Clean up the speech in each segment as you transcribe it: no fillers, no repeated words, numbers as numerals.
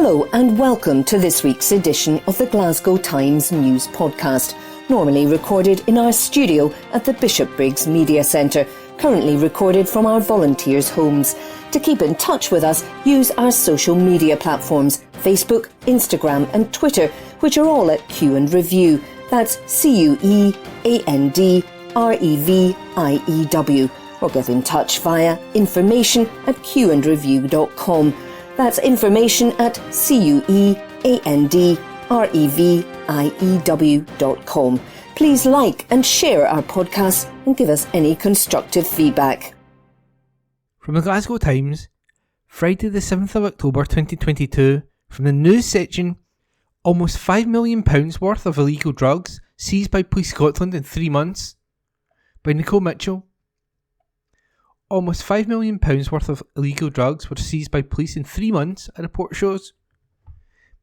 Hello and welcome to this week's edition of the Glasgow Times News Podcast, normally recorded in our studio at the Bishopbriggs Media Centre, currently recorded from our volunteers' homes. To keep in touch with us, use our social media platforms, Facebook, Instagram and Twitter, which are all at Q and Review. That's CUEANDREVIEW. Or get in touch via information@qandreview.com. That's information at CUEANDREVIEW.com. Please like and share our podcast and give us any constructive feedback. From the Glasgow Times, Friday the 7th of October 2022, from the news section, almost £5 million worth of illegal drugs seized by Police Scotland in 3 months, by Nicole Mitchell. Almost £5 million worth of illegal drugs were seized by police in 3 months, a report shows.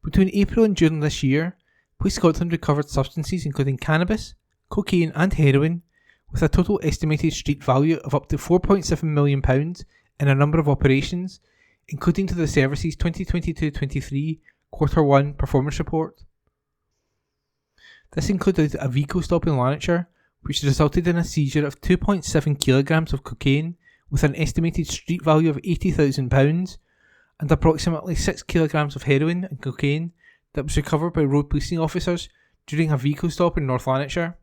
Between April and June this year, Police Scotland recovered substances including cannabis, cocaine and heroin, with a total estimated street value of up to £4.7 million in a number of operations, including to the service's 2022-23 Q1 performance report. This included a vehicle stop in Lanarkshire, which resulted in a seizure of 2.7 kilograms of cocaine with an estimated street value of £80,000 and approximately 6 kilograms of heroin and cocaine that was recovered by road policing officers during a vehicle stop in North Lanarkshire.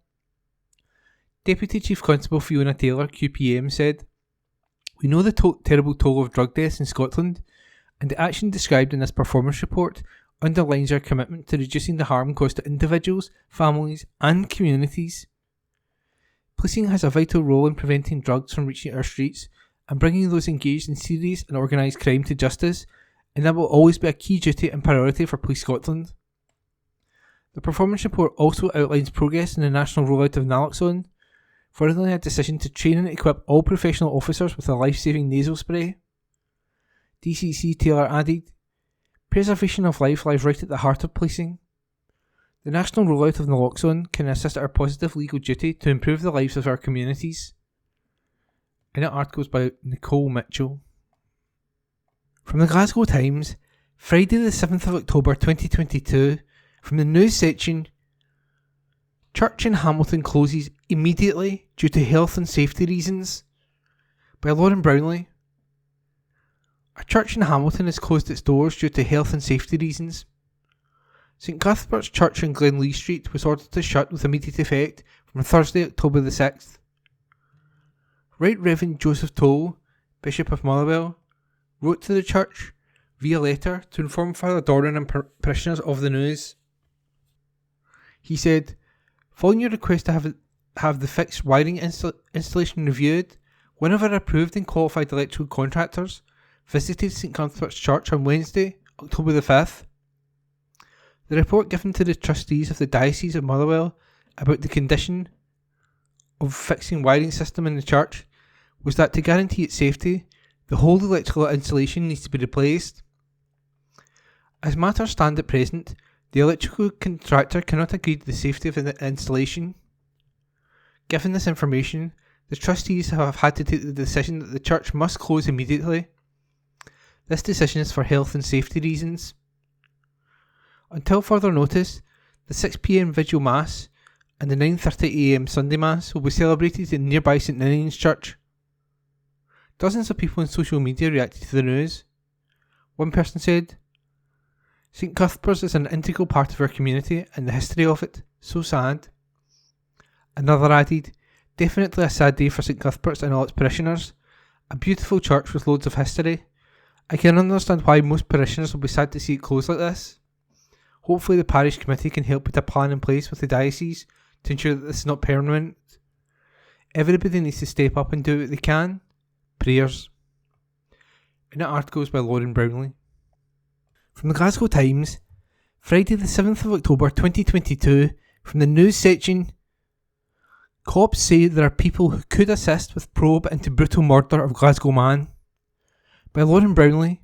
Deputy Chief Constable Fiona Taylor, QPM, said, "We know the terrible toll of drug deaths in Scotland, and the action described in this performance report underlines our commitment to reducing the harm caused to individuals, families and communities. Policing has a vital role in preventing drugs from reaching our streets and bringing those engaged in serious and organised crime to justice, and that will always be a key duty and priority for Police Scotland." The performance report also outlines progress in the national rollout of naloxone, following a decision to train and equip all professional officers with a life-saving nasal spray. DCC Taylor added, "Preservation of life lies right at the heart of policing. The national rollout of naloxone can assist our positive legal duty to improve the lives of our communities." In an article by Nicole Mitchell. From the Glasgow Times, Friday the 7th of October 2022, from the news section, Church in Hamilton closes immediately due to health and safety reasons, by Lauren Brownlee. A church in Hamilton has closed its doors due to health and safety reasons. St Cuthbert's Church on Glenlee Street was ordered to shut with immediate effect from Thursday, October the 6th. Right Reverend Joseph Toll, Bishop of Motherwell, wrote to the church via letter to inform Father Doran and parishioners of the news. He said, "Following your request to have the fixed wiring installation reviewed, one of our approved and qualified electrical contractors visited St Cuthbert's Church on Wednesday, October the 5th. The report given to the trustees of the Diocese of Motherwell about the condition of fixing wiring system in the church was that to guarantee its safety, the whole electrical installation needs to be replaced. As matters stand at present, the electrical contractor cannot agree to the safety of the installation. Given this information, the trustees have had to take the decision that the church must close immediately. This decision is for health and safety reasons. Until further notice, the 6 p.m. Vigil Mass and the 9:30 a.m. Sunday Mass will be celebrated in nearby St Ninian's Church." Dozens of people on social media reacted to the news. One person said, "St Cuthbert's is an integral part of our community and the history of it. So sad." Another added, "Definitely a sad day for St Cuthbert's and all its parishioners. A beautiful church with loads of history. I can understand why most parishioners will be sad to see it close like this. Hopefully the parish committee can help put a plan in place with the diocese to ensure that this is not permanent. Everybody needs to step up and do what they can. Prayers." In an article by Lauren Brownlee. From the Glasgow Times, Friday the 7th of October 2022, from the news section, Cops say there are people who could assist with probe into brutal murder of Glasgow man, by Lauren Brownlee.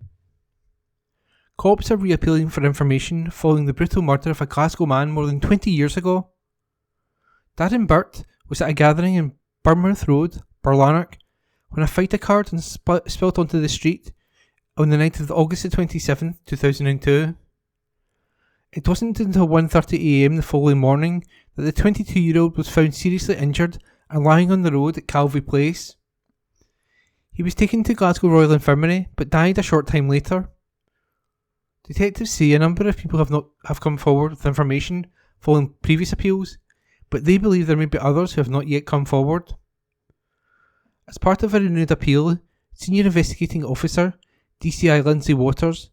Cops are reappealing for information following the brutal murder of a Glasgow man more than 20 years ago. Darren Burt was at a gathering in Bournemouth Road, Barlanark, when a fight occurred and spilt onto the street, on the night of August the 27th, 2002. It wasn't until 1:30am the following morning that the 22-year-old was found seriously injured and lying on the road at Calvary Place. He was taken to Glasgow Royal Infirmary but died a short time later. Detectives say a number of people have come forward with information following previous appeals, but they believe there may be others who have not yet come forward. As part of a renewed appeal, Senior Investigating Officer DCI Lindsay Waters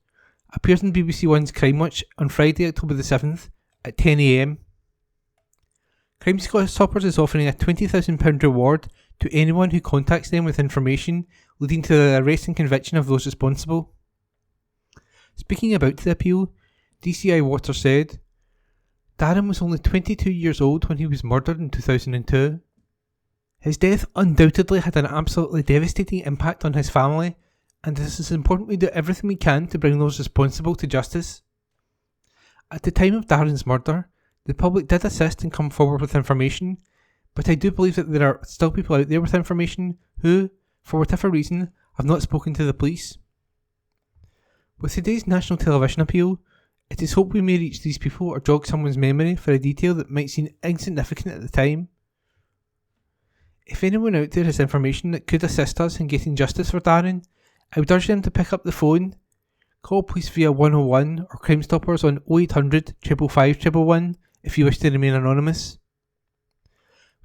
appeared on BBC One's Crime Watch on Friday, October the 7th at 10am. Crime Stoppers is offering a £20,000 reward to anyone who contacts them with information leading to the arrest and conviction of those responsible. Speaking about the appeal, DCI Waters said, "Darren was only 22 years old when he was murdered in 2002. His death undoubtedly had an absolutely devastating impact on his family, and it is important we do everything we can to bring those responsible to justice. At the time of Darren's murder, the public did assist and come forward with information, but I do believe that there are still people out there with information who, for whatever reason, have not spoken to the police. With today's national television appeal, it is hoped we may reach these people or jog someone's memory for a detail that might seem insignificant at the time. If anyone out there has information that could assist us in getting justice for Darren, I would urge them to pick up the phone, call police via 101 or Crime Stoppers on 0800 555 111 if you wish to remain anonymous.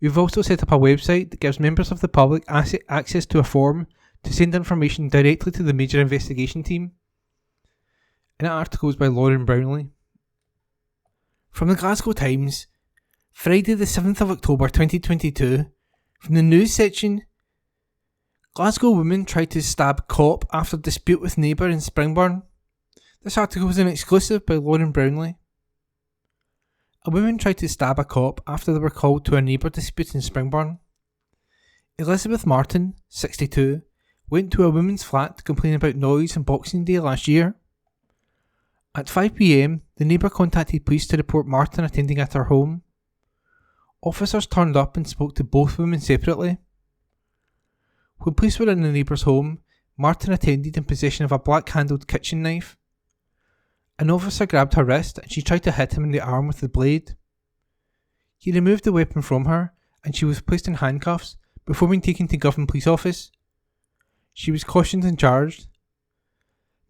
We've also set up a website that gives members of the public access to a form to send information directly to the major investigation team. An article is by Lauren Brownlee. From the Glasgow Times, Friday the 7th of October 2022, from the news section, Glasgow woman tried to stab cop after dispute with neighbour in Springburn. This article was an exclusive by Lauren Brownlee. A woman tried to stab a cop after they were called to a neighbour dispute in Springburn. Elizabeth Martin, 62, went to a woman's flat to complain about noise on Boxing Day last year. At 5pm, the neighbour contacted police to report Martin attending at her home. Officers turned up and spoke to both women separately. When police were in the neighbour's home, Martin attended in possession of a black-handled kitchen knife. An officer grabbed her wrist and she tried to hit him in the arm with the blade. He removed the weapon from her and she was placed in handcuffs before being taken to Govan Police Office. She was cautioned and charged.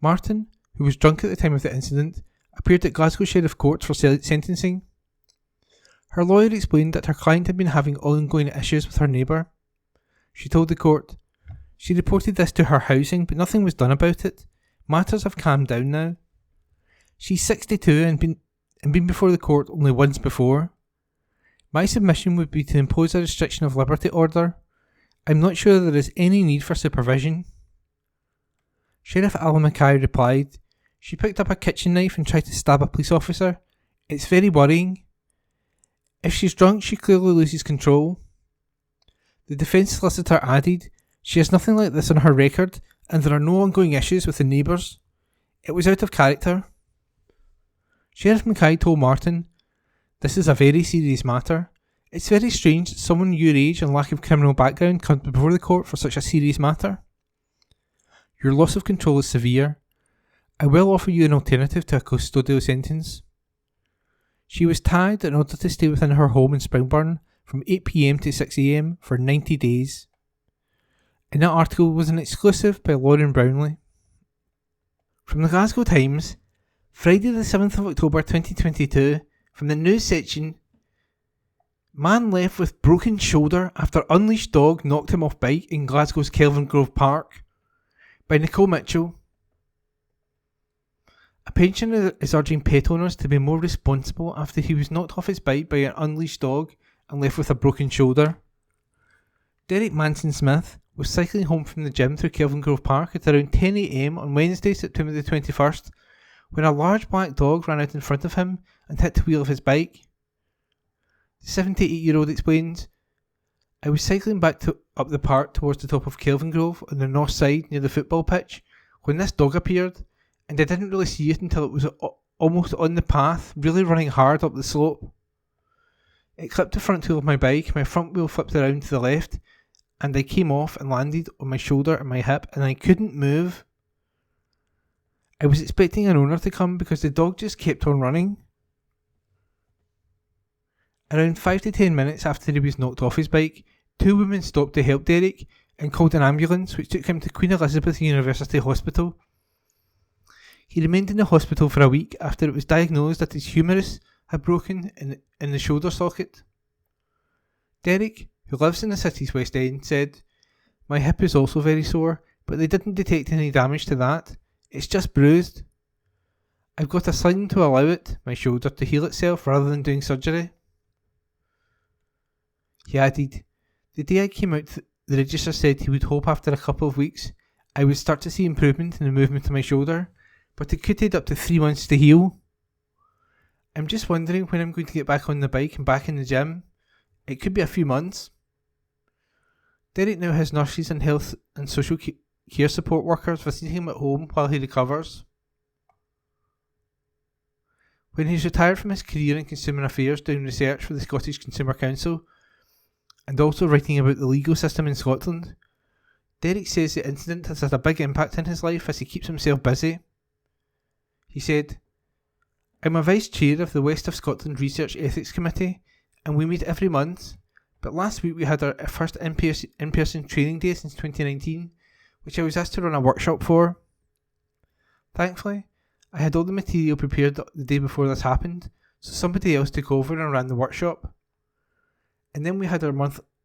Martin, who was drunk at the time of the incident, appeared at Glasgow Sheriff Court for sentencing. Her lawyer explained that her client had been having ongoing issues with her neighbour. She told the court, "She reported this to her housing, but nothing was done about it. Matters have calmed down now. She's 62 and been before the court only once before. My submission would be to impose a restriction of liberty order. I'm not sure there is any need for supervision." Sheriff Alan Mackay replied, "She picked up a kitchen knife and tried to stab a police officer. It's very worrying. If she's drunk, she clearly loses control." The defence solicitor added, "She has nothing like this on her record and there are no ongoing issues with the neighbours. It was out of character." Sheriff Mackay told Martin, "This is a very serious matter. It's very strange that someone your age and lack of criminal background comes before the court for such a serious matter. Your loss of control is severe. I will offer you an alternative to a custodial sentence." She was tagged in order to stay within her home in Springburn from 8pm to 6am for 90 days. And that article was an exclusive by Lauren Brownlee. From the Glasgow Times, Friday the 7th of October 2022, from the news section, man left with broken shoulder after unleashed dog knocked him off bike in Glasgow's Kelvingrove Park, by Nicole Mitchell. A pensioner is urging pet owners to be more responsible after he was knocked off his bike by an unleashed dog and left with a broken shoulder. Derek Manson Smith was cycling home from the gym through Kelvingrove Park at around 10am on Wednesday, September the 21st, when a large black dog ran out in front of him and hit the wheel of his bike. The 78-year-old explains, "I was cycling back up the park towards the top of Kelvingrove on the north side near the football pitch when this dog appeared, and I didn't really see it until it was almost on the path, really running hard up the slope. It clipped the front wheel of my bike, my front wheel flipped around to the left, and I came off and landed on my shoulder and my hip, and I couldn't move. I was expecting an owner to come because the dog just kept on running. Around 5 to 10 minutes after he was knocked off his bike, 2 women stopped to help Derek and called an ambulance which took him to Queen Elizabeth University Hospital. He remained in the hospital for a week after it was diagnosed that his humerus had broken in the shoulder socket. Derek, who lives in the city's West End, said, "My hip is also very sore, but they didn't detect any damage to that. It's just bruised. I've got a sling to allow it, my shoulder, to heal itself rather than doing surgery." He added, "The day I came out, the register said he would hope after a couple of weeks I would start to see improvement in the movement of my shoulder, but it could take up to 3 months to heal. I'm just wondering when I'm going to get back on the bike and back in the gym. It could be a few months." Derek now has nurses and health and social care support workers visiting him at home while he recovers. When he's retired from his career in consumer affairs doing research for the Scottish Consumer Council and also writing about the legal system in Scotland, Derek says the incident has had a big impact on his life as he keeps himself busy. He said, "I'm a vice chair of the West of Scotland Research Ethics Committee and we meet every month, but last week we had our first in-person training day since 2019, which I was asked to run a workshop for. Thankfully, I had all the material prepared the day before this happened, so somebody else took over and ran the workshop. And then we had our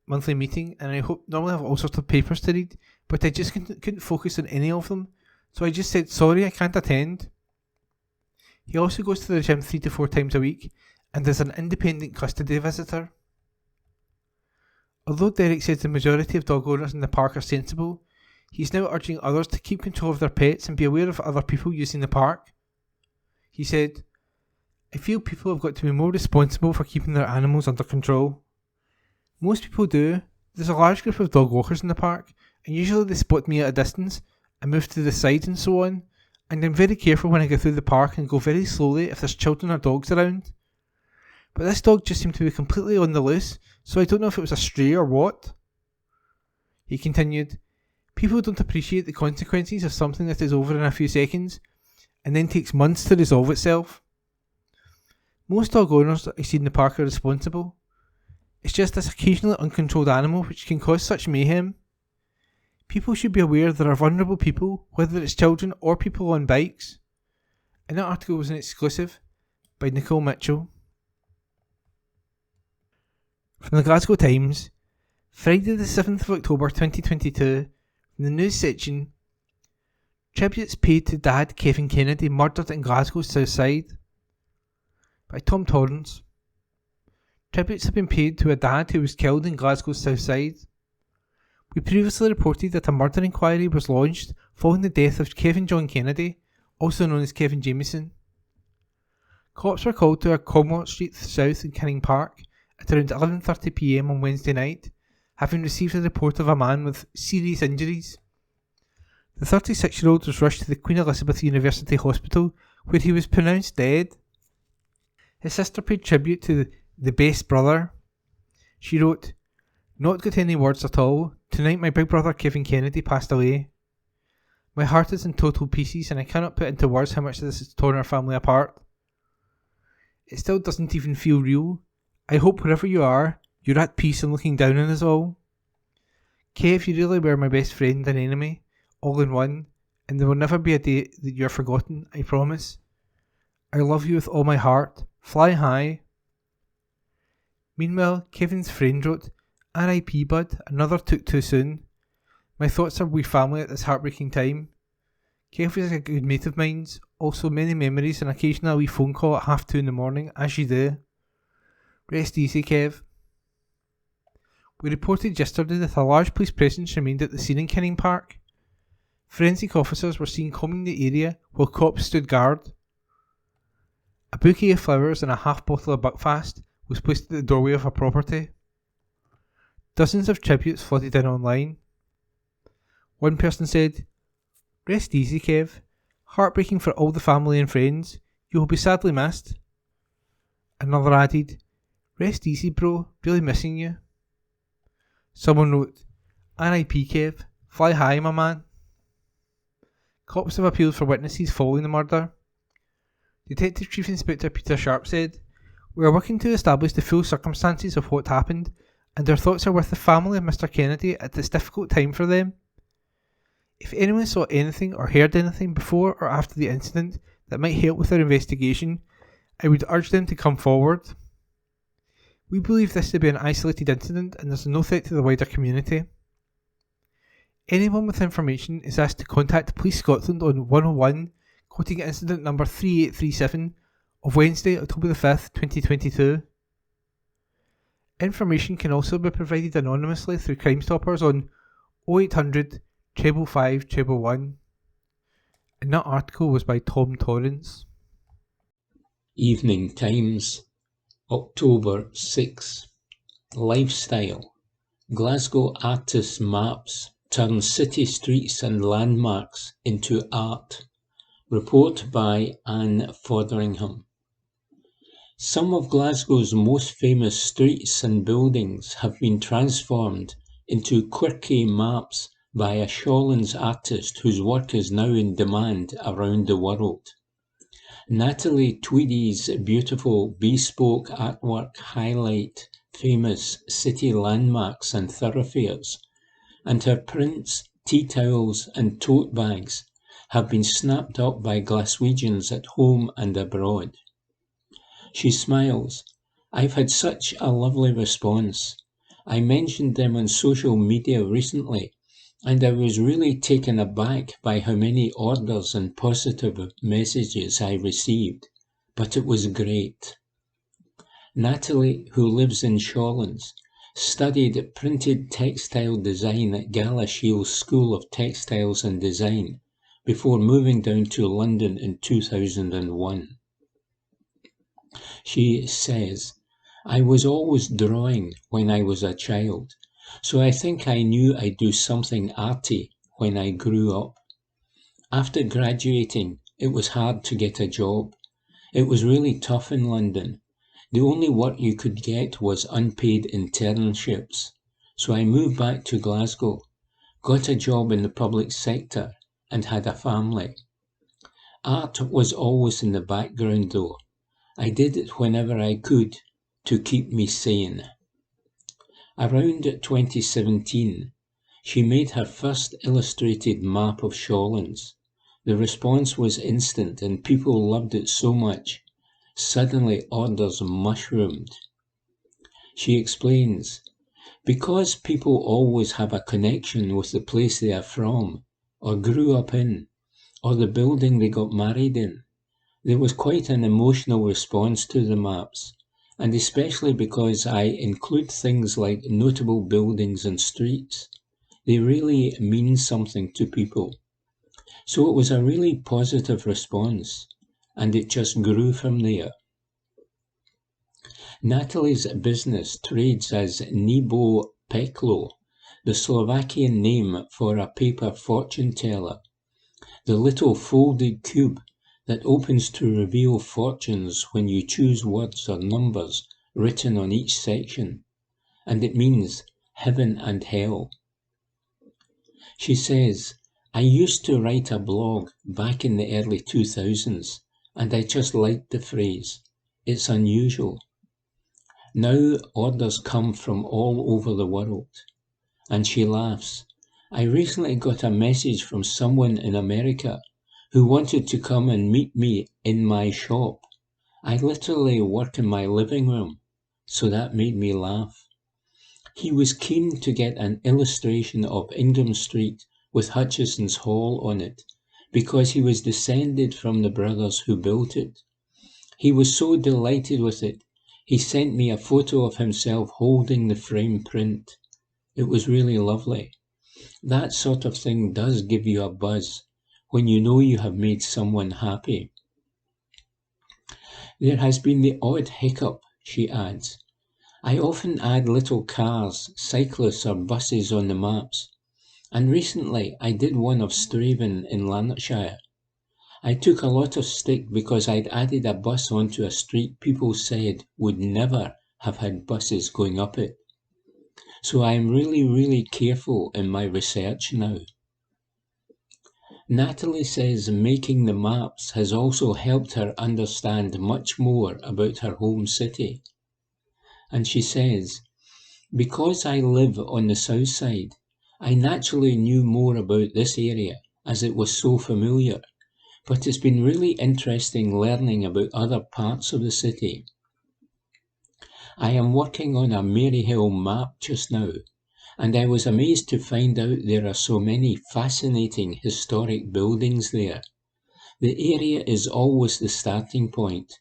monthly meeting, and I normally have all sorts of papers to read, but I just couldn't focus on any of them, so I just said, 'Sorry, I can't attend.' He also goes to the gym 3 to 4 times a week, and is an independent custody visitor." Although Derek says the majority of dog owners in the park are sensible, he's now urging others to keep control of their pets and be aware of other people using the park. He said, "I feel people have got to be more responsible for keeping their animals under control. Most people do. There's a large group of dog walkers in the park, and usually they spot me at a distance and move to the side and so on, and I'm very careful when I go through the park and go very slowly if there's children or dogs around. But this dog just seemed to be completely on the loose, so I don't know if it was a stray or what." He continued, "People don't appreciate the consequences of something that is over in a few seconds, and then takes months to resolve itself. Most dog owners that I see in the park are responsible. It's just this occasionally uncontrolled animal which can cause such mayhem. People should be aware there are vulnerable people, whether it's children or people on bikes." And that article was an exclusive by Nicole Mitchell. From the Glasgow Times, Friday the 7th of October 2022, from the news section, "Tributes paid to Dad Kevin Kennedy murdered in Glasgow's South Side," by Tom Torrance. Tributes have been paid to a dad who was killed in Glasgow's South Side. We previously reported that a murder inquiry was launched following the death of Kevin John Kennedy, also known as Kevin Jamieson. Cops were called to a Commonwealth Street South in Canning Park at around 11:30 p.m. on Wednesday night, having received a report of a man with serious injuries. The 36-year-old was rushed to the Queen Elizabeth University Hospital, where he was pronounced dead. His sister paid tribute to the best brother. She wrote, "Not got any words at all. Tonight my big brother Kevin Kennedy passed away. My heart is in total pieces and I cannot put into words how much this has torn our family apart. It still doesn't even feel real. I hope wherever you are, you're at peace and looking down on us all. Kev, you really were my best friend and enemy, all in one, and there will never be a day that you're forgotten, I promise. I love you with all my heart. Fly high." Meanwhile, Kevin's friend wrote, "R.I.P. bud, another took too soon. My thoughts are with family at this heartbreaking time. Kev was a good mate of mine, also many memories and occasionally a wee phone call at 2:30 in the morning, as you do. Rest easy, Kev." We reported yesterday that a large police presence remained at the scene in Canning Park. Forensic officers were seen combing the area while cops stood guard. A bouquet of flowers and a half bottle of Buckfast was placed at the doorway of a property. Dozens of tributes flooded in online. One person said, "Rest easy, Kev. Heartbreaking for all the family and friends. You will be sadly missed." Another added, "Rest easy, bro. Really missing you." Someone wrote, "R.I.P. Kev. Fly high, my man." Cops have appealed for witnesses following the murder. Detective Chief Inspector Peter Sharp said, "We are working to establish the full circumstances of what happened, and our thoughts are with the family of Mr. Kennedy at this difficult time for them. If anyone saw anything or heard anything before or after the incident that might help with our investigation, I would urge them to come forward. We believe this to be an isolated incident and there's no threat to the wider community. Anyone with information is asked to contact Police Scotland on 101, quoting incident number 3837 of Wednesday, October the 5th, 2022. Information can also be provided anonymously through Crime Stoppers on 0800 555 111. And that article was by Tom Torrance. Evening Times, October 6. Lifestyle. Glasgow artists' maps turn city streets and landmarks into art. Report by Anne Fotheringham. Some of Glasgow's most famous streets and buildings have been transformed into quirky maps by a Shawlands artist whose work is now in demand around the world. Natalie Tweedy's beautiful bespoke artwork highlight famous city landmarks and thoroughfares, and her prints, tea towels and tote bags have been snapped up by Glaswegians at home and abroad. She smiles. "I've had such a lovely response. I mentioned them on social media recently, and I was really taken aback by how many orders and positive messages I received, but it was great." Natalie, who lives in Shawlands, studied printed textile design at Galashiels School of Textiles and Design before moving down to London in 2001. She says, "I was always drawing when I was a child, so I think I knew I'd do something arty when I grew up. After graduating, it was hard to get a job. It was really tough in London. The only work you could get was unpaid internships. So I moved back to Glasgow, got a job in the public sector, and had a family. Art was always in the background though. I did it whenever I could to keep me sane." Around 2017, she made her first illustrated map of Shawlands. The response was instant and people loved it so much. Suddenly orders mushroomed. She explains, "Because people always have a connection with the place they are from, or grew up in, or the building they got married in, there was quite an emotional response to the maps, and especially because I include things like notable buildings and streets. They really mean something to people. So it was a really positive response, and it just grew from there." Natalie's business trades as Nebo Peklo, the Slovakian name for a paper fortune teller, the little folded cube that opens to reveal fortunes when you choose words or numbers written on each section, and it means heaven and hell. She says, "I used to write a blog back in the early 2000s, and I just liked the phrase. It's unusual. Now orders come from all over the world." And she laughs. "I recently got a message from someone in America who wanted to come and meet me in my shop. I literally work in my living room, so that made me laugh. He was keen to get an illustration of Ingham Street with Hutchison's Hall on it, because he was descended from the brothers who built it. He was so delighted with it, he sent me a photo of himself holding the frame print. It was really lovely. That sort of thing does give you a buzz when you know you have made someone happy." There has been the odd hiccup, she adds. "I often add little cars, cyclists or buses on the maps, and recently I did one of Straven in Lanarkshire. I took a lot of stick because I'd added a bus onto a street people said would never have had buses going up it. So I am really careful in my research now." Natalie says making the maps has also helped her understand much more about her home city. And she says, because I live on the south side, I naturally knew more about this area as it was so familiar, but it's been really interesting learning about other parts of the city. I am working on a Maryhill map just now, and I was amazed to find out there are so many fascinating historic buildings there. The area is always the starting point.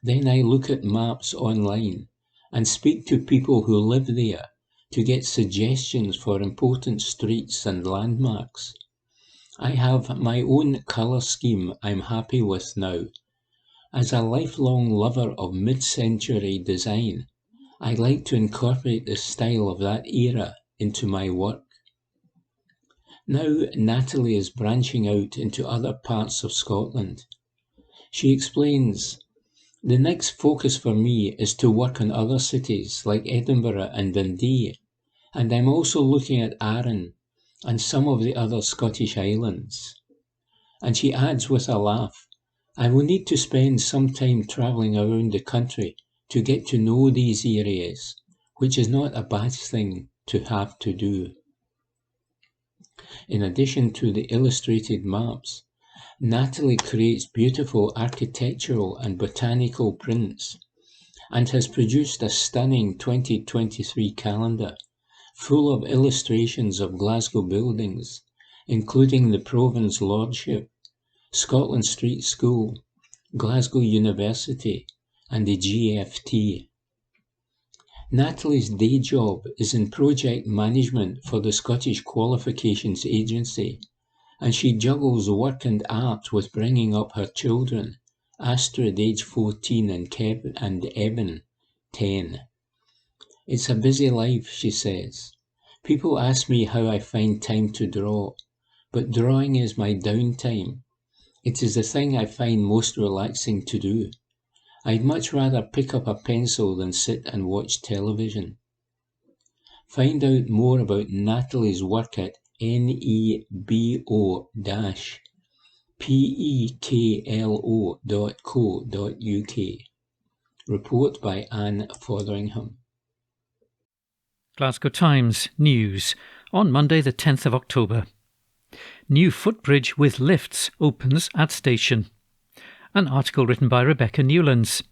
Then I look at maps online and speak to people who live there to get suggestions for important streets and landmarks. I have my own colour scheme I'm happy with now. As a lifelong lover of mid-century design, I like to incorporate the style of that era into my work. Now Natalie is branching out into other parts of Scotland. She explains, the next focus for me is to work on other cities like Edinburgh and Dundee, and I'm also looking at Arran and some of the other Scottish islands. And she adds with a laugh, I will need to spend some time travelling around the country to get to know these areas, which is not a bad thing to have to do. In addition to the illustrated maps, Natalie creates beautiful architectural and botanical prints and has produced a stunning 2023 calendar full of illustrations of Glasgow buildings, including the Province Lordship, Scotland Street School, Glasgow University, and the GFT. Natalie's day job is in project management for the Scottish Qualifications Agency, and she juggles work and art with bringing up her children, Astrid, age 14, and Eben, 10. It's a busy life, she says. People ask me how I find time to draw, but drawing is my downtime. It is the thing I find most relaxing to do. I'd much rather pick up a pencil than sit and watch television. Find out more about Natalie's work at nebo-peklo.co.uk. Report by Anne Fotheringham. Glasgow Times News on Monday the 10th of October. New footbridge with lifts opens at station. An article written by Rebecca Newlands.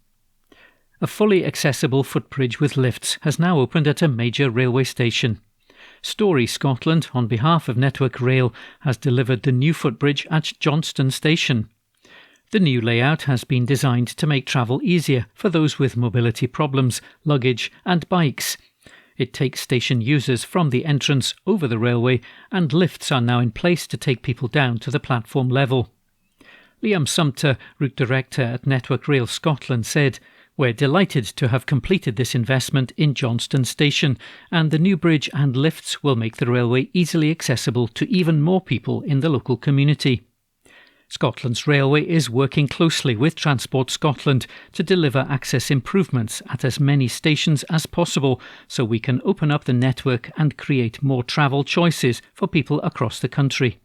A fully accessible footbridge with lifts has now opened at a major railway station. Story Scotland, on behalf of Network Rail, has delivered the new footbridge at Johnston Station. The new layout has been designed to make travel easier for those with mobility problems, luggage and bikes. It takes station users from the entrance over the railway, and lifts are now in place to take people down to the platform level. Liam Sumter, Route Director at Network Rail Scotland, said, "We're delighted to have completed this investment in Johnston Station, and the new bridge and lifts will make the railway easily accessible to even more people in the local community." Scotland's railway is working closely with Transport Scotland to deliver access improvements at as many stations as possible so we can open up the network and create more travel choices for people across the country.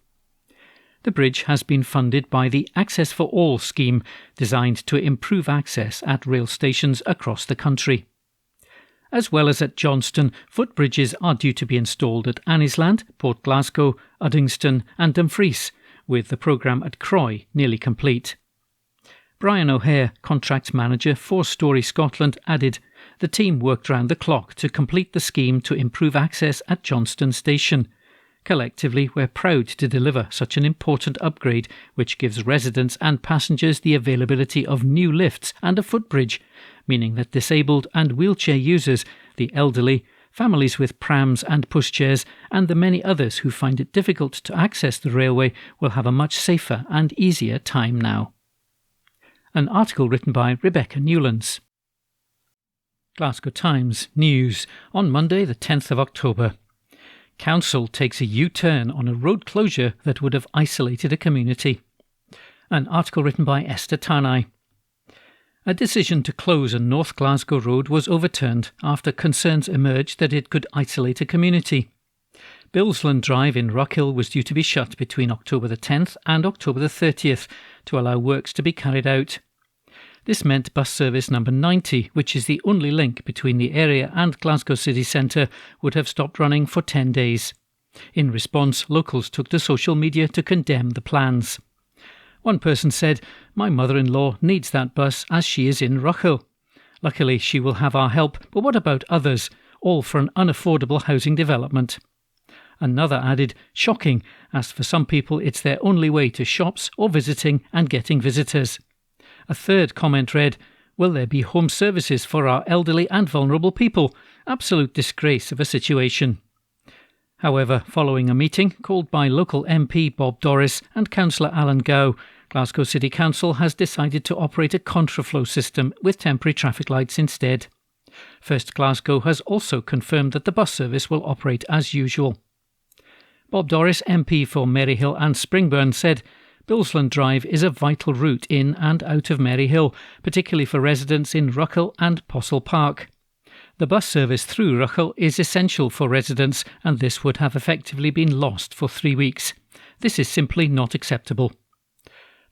The bridge has been funded by the Access for All scheme, designed to improve access at rail stations across the country. As well as at Johnston, footbridges are due to be installed at Annisland, Port Glasgow, Uddingston and Dumfries, with the programme at Croy nearly complete. Brian O'Hare, contract manager for Story Scotland, added, "The team worked round the clock to complete the scheme to improve access at Johnston Station. Collectively, we're proud to deliver such an important upgrade which gives residents and passengers the availability of new lifts and a footbridge, meaning that disabled and wheelchair users, the elderly, families with prams and pushchairs, and the many others who find it difficult to access the railway will have a much safer and easier time now." An article written by Rebecca Newlands. Glasgow Times News on Monday the 10th of October. Council takes a U-turn on a road closure that would have isolated a community. An article written by Esther Tanai. A decision to close a North Glasgow road was overturned after concerns emerged that it could isolate a community. Billsland Drive in Rockhill was due to be shut between October the 10th and October the 30th to allow works to be carried out. This meant bus service number 90, which is the only link between the area and Glasgow city centre, would have stopped running for 10 days. In response, locals took to social media to condemn the plans. One person said, "My mother-in-law needs that bus as she is in Rockhill. Luckily, she will have our help, but what about others? All for an unaffordable housing development." Another added, "Shocking, as for some people it's their only way to shops or visiting and getting visitors." A third comment read, "Will there be home services for our elderly and vulnerable people? Absolute disgrace of a situation." However, following a meeting called by local MP Bob Doris and Councillor Alan Gow, Glasgow City Council has decided to operate a contraflow system with temporary traffic lights instead. First Glasgow has also confirmed that the bus service will operate as usual. Bob Doris, MP for Maryhill and Springburn, said, "Billsland Drive is a vital route in and out of Maryhill, particularly for residents in Rockhill and Postle Park. The bus service through Rockhill is essential for residents, and this would have effectively been lost for 3 weeks. This is simply not acceptable."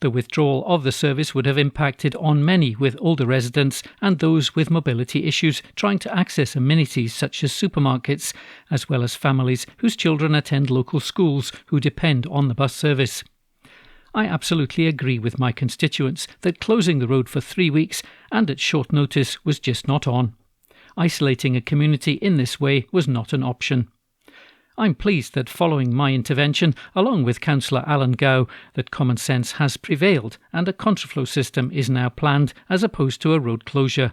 The withdrawal of the service would have impacted on many with older residents and those with mobility issues trying to access amenities such as supermarkets, as well as families whose children attend local schools who depend on the bus service. I absolutely agree with my constituents that closing the road for 3 weeks and at short notice was just not on. Isolating a community in this way was not an option. I'm pleased that following my intervention, along with Councillor Alan Gow, that common sense has prevailed and a contraflow system is now planned as opposed to a road closure.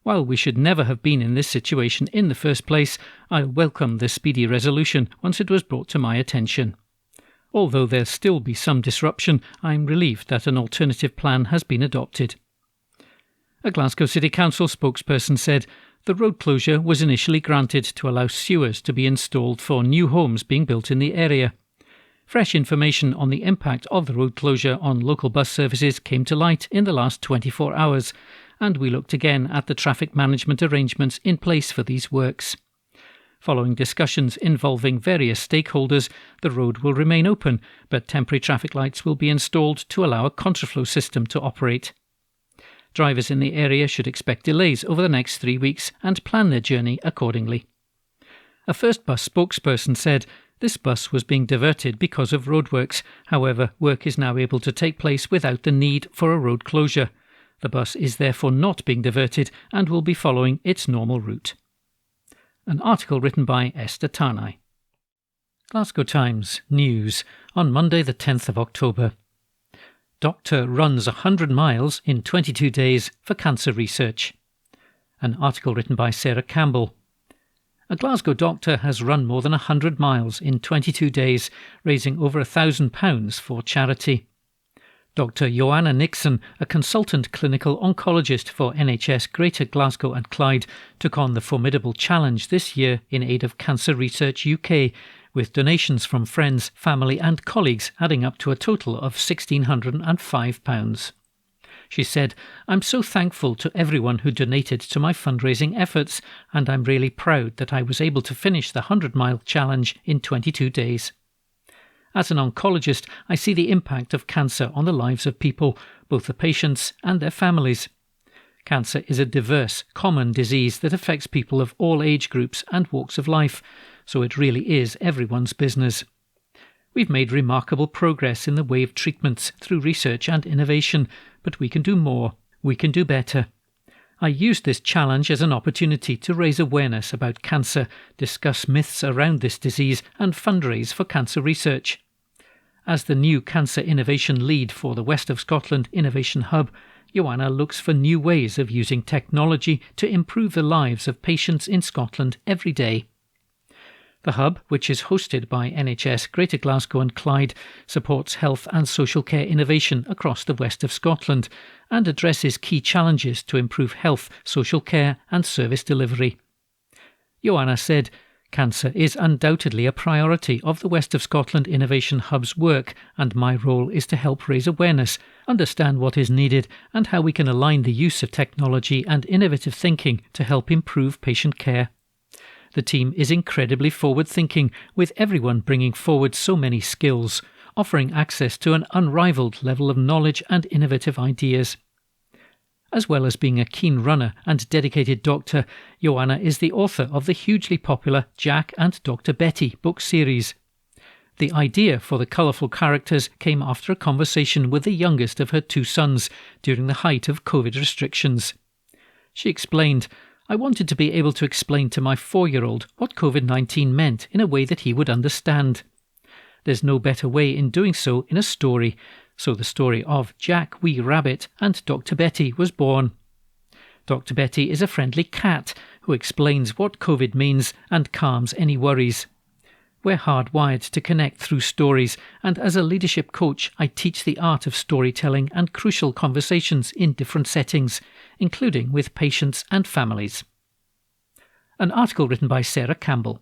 While we should never have been in this situation in the first place, I welcome the speedy resolution once it was brought to my attention. Although there'll still be some disruption, I'm relieved that an alternative plan has been adopted. A Glasgow City Council spokesperson said, "The road closure was initially granted to allow sewers to be installed for new homes being built in the area. Fresh information on the impact of the road closure on local bus services came to light in the last 24 hours, and we looked again at the traffic management arrangements in place for these works. Following discussions involving various stakeholders, the road will remain open, but temporary traffic lights will be installed to allow a contraflow system to operate. Drivers in the area should expect delays over the next 3 weeks and plan their journey accordingly." A First Bus spokesperson said, "This bus was being diverted because of roadworks. However, work is now able to take place without the need for a road closure. The bus is therefore not being diverted and will be following its normal route." An article written by Esther Tarnay. Glasgow Times News on Monday the 10th of October. Doctor runs 100 miles in 22 days for cancer research. An article written by Sarah Campbell. A Glasgow doctor has run more than 100 miles in 22 days, raising over £1,000 for charity. Dr. Joanna Nixon, a consultant clinical oncologist for NHS Greater Glasgow and Clyde, took on the formidable challenge this year in aid of Cancer Research UK, with donations from friends, family and colleagues adding up to a total of £1,605. She said, "I'm so thankful to everyone who donated to my fundraising efforts, and I'm really proud that I was able to finish the 100-mile challenge in 22 days. As an oncologist, I see the impact of cancer on the lives of people, both the patients and their families. Cancer is a diverse, common disease that affects people of all age groups and walks of life, so it really is everyone's business. We've made remarkable progress in the way of treatments through research and innovation, but we can do more. We can do better. I used this challenge as an opportunity to raise awareness about cancer, discuss myths around this disease and fundraise for cancer research. As the new cancer innovation lead for the West of Scotland Innovation Hub, Joanna looks for new ways of using technology to improve the lives of patients in Scotland every day. The Hub, which is hosted by NHS Greater Glasgow and Clyde, supports health and social care innovation across the West of Scotland and addresses key challenges to improve health, social care and service delivery. Joanna said, "Cancer is undoubtedly a priority of the West of Scotland Innovation Hub's work, and my role is to help raise awareness, understand what is needed and how we can align the use of technology and innovative thinking to help improve patient care. The team is incredibly forward-thinking, with everyone bringing forward so many skills, offering access to an unrivaled level of knowledge and innovative ideas. As well as being a keen runner and dedicated doctor, Joanna is the author of the hugely popular Jack and Dr. Betty book series. The idea for the colourful characters came after a conversation with the youngest of her 2 sons during the height of COVID restrictions. She explained, "I wanted to be able to explain to my 4-year-old what COVID-19 meant in a way that he would understand. There's no better way in doing so in a story, so the story of Jack Wee Rabbit and Dr. Betty was born. Dr. Betty is a friendly cat who explains what COVID means and calms any worries. We're hardwired to connect through stories, and as a leadership coach, I teach the art of storytelling and crucial conversations in different settings, including with patients and families." An article written by Sarah Campbell.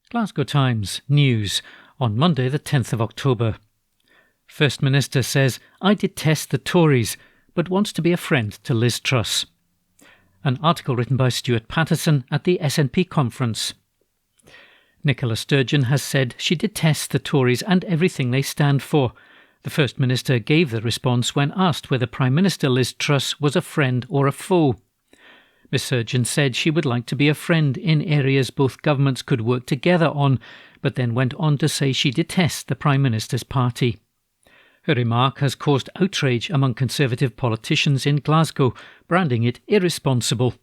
Glasgow Times News on Monday the 10th of October. First Minister says, "I detest the Tories, but wants to be a friend to Liz Truss." An article written by Stuart Patterson at the SNP conference. Nicola Sturgeon has said she detests the Tories and everything they stand for. The First Minister gave the response when asked whether Prime Minister Liz Truss was a friend or a foe. Ms Sturgeon said she would like to be a friend in areas both governments could work together on, but then went on to say she detests the Prime Minister's party. Her remark has caused outrage among Conservative politicians in Glasgow, branding it irresponsible.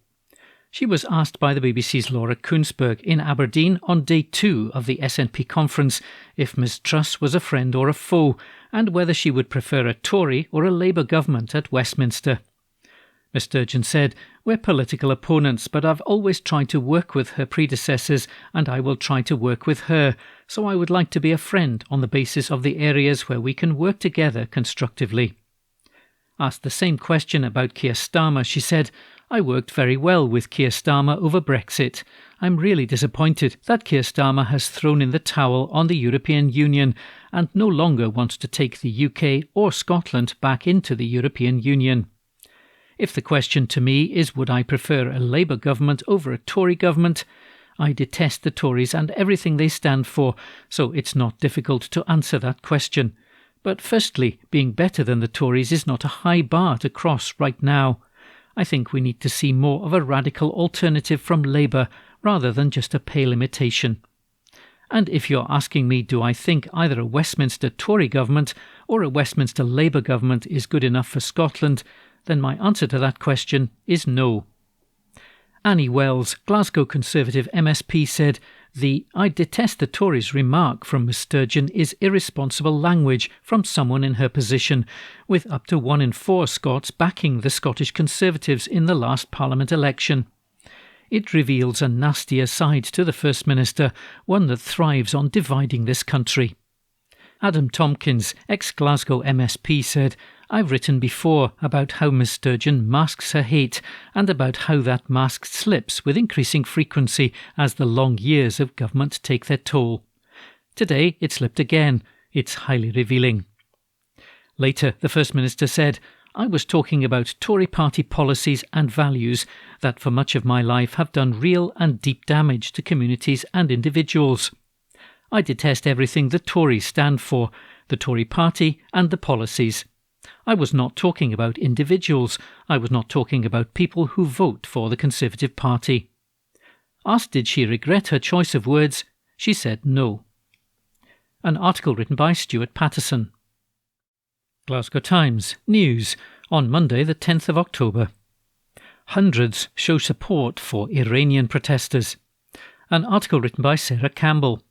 She was asked by the BBC's Laura Koonsberg in Aberdeen on day 2 of the SNP conference if Ms Truss was a friend or a foe, and whether she would prefer a Tory or a Labour government at Westminster. Ms Sturgeon said, "We're political opponents, but I've always tried to work with her predecessors, and I will try to work with her, so I would like to be a friend on the basis of the areas where we can work together constructively." Asked the same question about Keir Starmer, she said, "I worked very well with Keir Starmer over Brexit. I'm really disappointed that Keir Starmer has thrown in the towel on the European Union and no longer wants to take the UK or Scotland back into the European Union. If the question to me is would I prefer a Labour government over a Tory government, I detest the Tories and everything they stand for, so it's not difficult to answer that question. But firstly, being better than the Tories is not a high bar to cross right now. I think we need to see more of a radical alternative from Labour rather than just a pale imitation. And if you're asking me do I think either a Westminster Tory government or a Westminster Labour government is good enough for Scotland, then my answer to that question is no." Annie Wells, Glasgow Conservative MSP, said, "The 'I detest the Tories' remark from Ms Sturgeon is irresponsible language from someone in her position, with up to 1 in 4 Scots backing the Scottish Conservatives in the last Parliament election. It reveals a nastier side to the First Minister, one that thrives on dividing this country." Adam Tompkins, ex-Glasgow MSP, said, "I've written before about how Ms Sturgeon masks her hate and about how that mask slips with increasing frequency as the long years of government take their toll. Today it slipped again. It's highly revealing." Later, the First Minister said, "I was talking about Tory party policies and values that for much of my life have done real and deep damage to communities and individuals. I detest everything the Tories stand for, the Tory party and the policies. I was not talking about individuals. I was not talking about people who vote for the Conservative Party." Asked did she regret her choice of words, she said no. An article written by Stuart Patterson. Glasgow Times News on Monday the 10th of October. Hundreds show support for Iranian protesters. An article written by Sarah Campbell.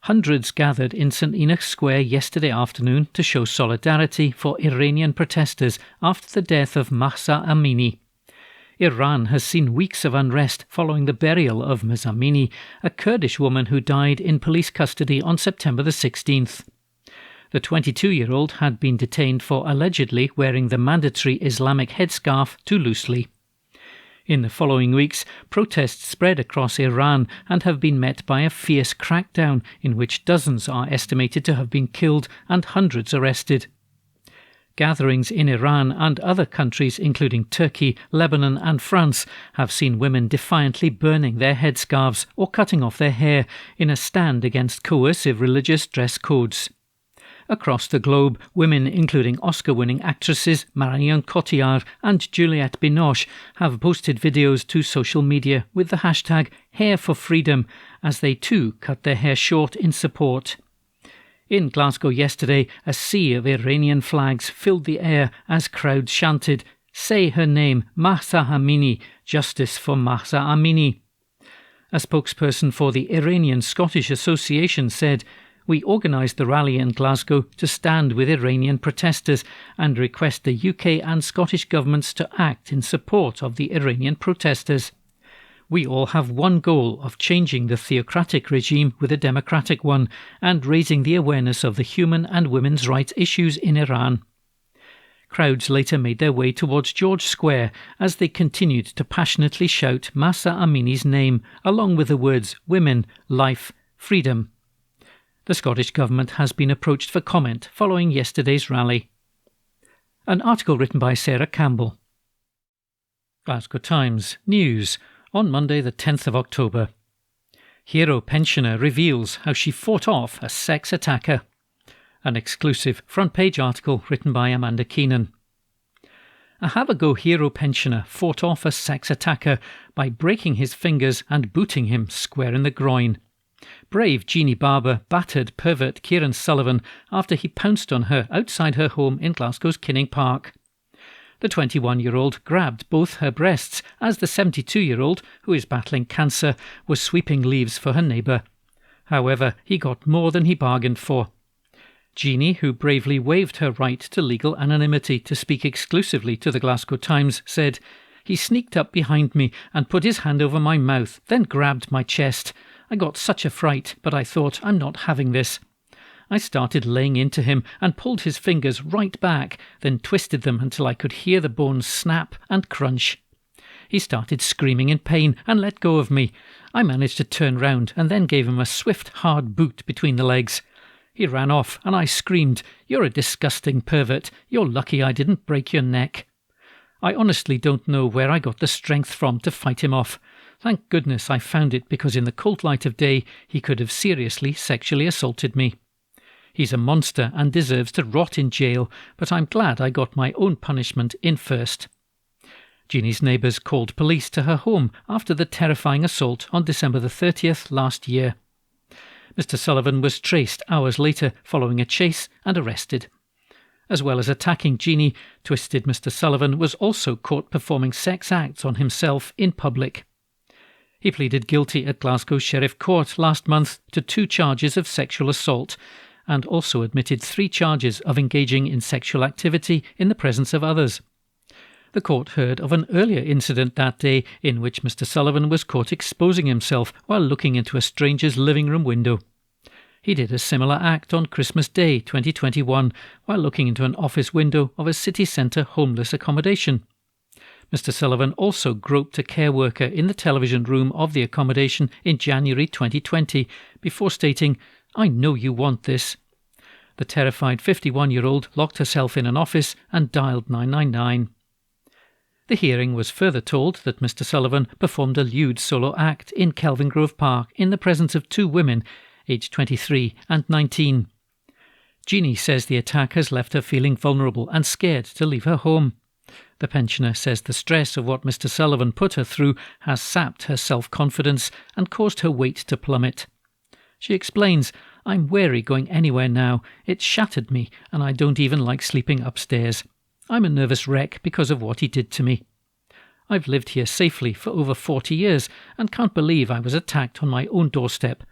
Hundreds gathered in St Enoch's Square yesterday afternoon to show solidarity for Iranian protesters after the death of Mahsa Amini. Iran has seen weeks of unrest following the burial of Ms Amini, a Kurdish woman who died in police custody on September the 16th. The 22-year-old had been detained for allegedly wearing the mandatory Islamic headscarf too loosely. In the following weeks, protests spread across Iran and have been met by a fierce crackdown in which dozens are estimated to have been killed and hundreds arrested. gatherings in Iran and other countries including Turkey, Lebanon and France have seen women defiantly burning their headscarves or cutting off their hair in a stand against coercive religious dress codes. Across the globe, women including Oscar-winning actresses Marion Cotillard and Juliette Binoche have posted videos to social media with the hashtag #HairForFreedom as they too cut their hair short in support. In Glasgow yesterday, a sea of Iranian flags filled the air as crowds chanted, "Say her name, Mahsa Amini, justice for Mahsa Amini." A spokesperson for the Iranian Scottish Association said, "We organised the rally in Glasgow to stand with Iranian protesters and request the UK and Scottish governments to act in support of the Iranian protesters. We all have one goal of changing the theocratic regime with a democratic one and raising the awareness of the human and women's rights issues in Iran." Crowds later made their way towards George Square as they continued to passionately shout Mahsa Amini's name along with the words women, life, freedom. The Scottish Government has been approached for comment following yesterday's rally. An article written by Sarah Campbell. Glasgow Times News on Monday the 10th of October. Hero pensioner reveals how she fought off a sex attacker. An exclusive front-page article written by Amanda Keenan. A Have-A-Go hero pensioner fought off a sex attacker by breaking his fingers and booting him square in the groin. Brave Jeannie Barber battered pervert Kieran Sullivan after he pounced on her outside her home in Glasgow's Kinning Park. The 21-year-old grabbed both her breasts as the 72-year-old, who is battling cancer, was sweeping leaves for her neighbour. However, he got more than he bargained for. Jeannie, who bravely waived her right to legal anonymity to speak exclusively to the Glasgow Times, said, "He sneaked up behind me and put his hand over my mouth, then grabbed my chest. I got such a fright, but I thought, I'm not having this. I started laying into him and pulled his fingers right back, then twisted them until I could hear the bones snap and crunch. He started screaming in pain and let go of me. I managed to turn round and then gave him a swift, hard boot between the legs. He ran off and I screamed, 'You're a disgusting pervert. You're lucky I didn't break your neck.' I honestly don't know where I got the strength from to fight him off. Thank goodness I found it, because in the cold light of day he could have seriously sexually assaulted me. He's a monster and deserves to rot in jail, but I'm glad I got my own punishment in first." Jeannie's neighbours called police to her home after the terrifying assault on December the 30th last year. Mr. Sullivan was traced hours later following a chase and arrested. As well as attacking Jeannie, Twisted Mr. Sullivan was also caught performing sex acts on himself in public. He pleaded guilty at Glasgow Sheriff Court last month to 2 charges of sexual assault and also admitted 3 charges of engaging in sexual activity in the presence of others. The court heard of an earlier incident that day in which Mr. Sullivan was caught exposing himself while looking into a stranger's living room window. He did a similar act on Christmas Day 2021 while looking into an office window of a city centre homeless accommodation. Mr. Sullivan also groped a care worker in the television room of the accommodation in January 2020 before stating, "I know you want this." The terrified 51-year-old locked herself in an office and dialed 999. The hearing was further told that Mr. Sullivan performed a lewd solo act in Kelvingrove Park in the presence of 2 women, aged 23 and 19. Jeannie says the attack has left her feeling vulnerable and scared to leave her home. The pensioner says the stress of what Mr. Sullivan put her through has sapped her self-confidence and caused her weight to plummet. She explains, "I'm wary going anywhere now. It shattered me and I don't even like sleeping upstairs. I'm a nervous wreck because of what he did to me. I've lived here safely for over 40 years and can't believe I was attacked on my own doorstep.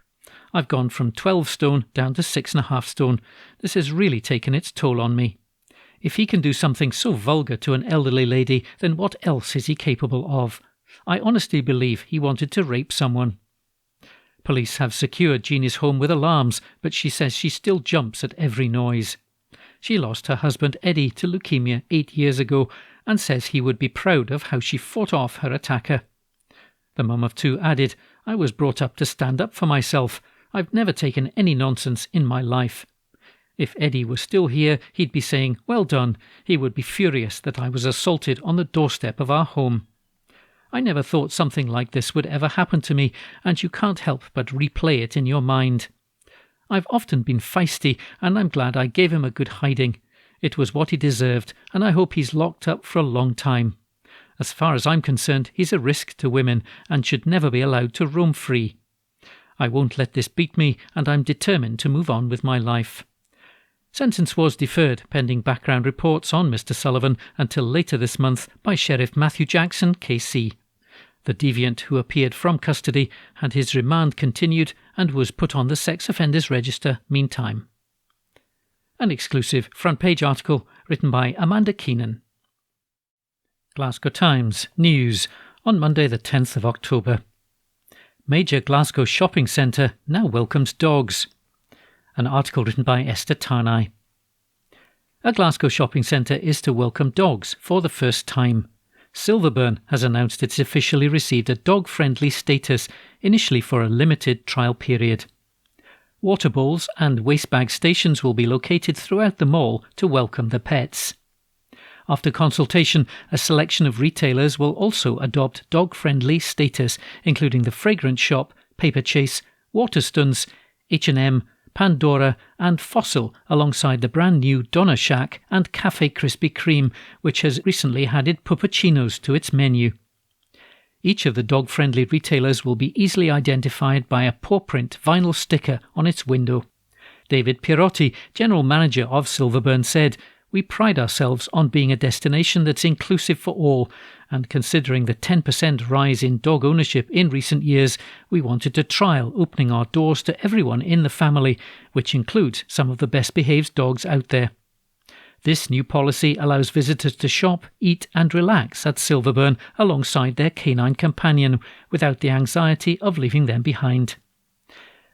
I've gone from 12 stone down to 6.5 stone. This has really taken its toll on me. If he can do something so vulgar to an elderly lady, then what else is he capable of? I honestly believe he wanted to rape someone." Police have secured Jeannie's home with alarms, but she says she still jumps at every noise. She lost her husband Eddie to leukemia 8 years ago and says he would be proud of how she fought off her attacker. The mum of 2 added, "I was brought up to stand up for myself. I've never taken any nonsense in my life. If Eddie was still here, he'd be saying, "Well done." He would be furious that I was assaulted on the doorstep of our home. I never thought something like this would ever happen to me, and you can't help but replay it in your mind. I've often been feisty, and I'm glad I gave him a good hiding. It was what he deserved, and I hope he's locked up for a long time. As far as I'm concerned, he's a risk to women and should never be allowed to roam free. I won't let this beat me, and I'm determined to move on with my life. Sentence was deferred pending background reports on Mr. Sullivan until later this month by Sheriff Matthew Jackson, KC. The deviant who appeared from custody had his remand continued and was put on the sex offenders register meantime. An exclusive front page article written by Amanda Keenan. Glasgow Times News on Monday the 10th of October. Major Glasgow shopping centre now welcomes dogs. An article written by Esther Tarnay. A Glasgow shopping centre is to welcome dogs for the first time. Silverburn has announced it's officially received a dog-friendly status, initially for a limited trial period. Water bowls and waste bag stations will be located throughout the mall to welcome the pets. After consultation, a selection of retailers will also adopt dog-friendly status, including the Fragrance Shop, Paperchase, Waterstones, H&M, Pandora and Fossil, alongside the brand new Donna Shack and Café Krispy Kreme, which has recently added puppuccinos to its menu. Each of the dog-friendly retailers will be easily identified by a paw-print vinyl sticker on its window. David Pierotti, General Manager of Silverburn, said, "We pride ourselves on being a destination that's inclusive for all, and considering the 10% rise in dog ownership in recent years, we wanted to trial opening our doors to everyone in the family, which includes some of the best behaved dogs out there." This new policy allows visitors to shop, eat and relax at Silverburn alongside their canine companion, without the anxiety of leaving them behind.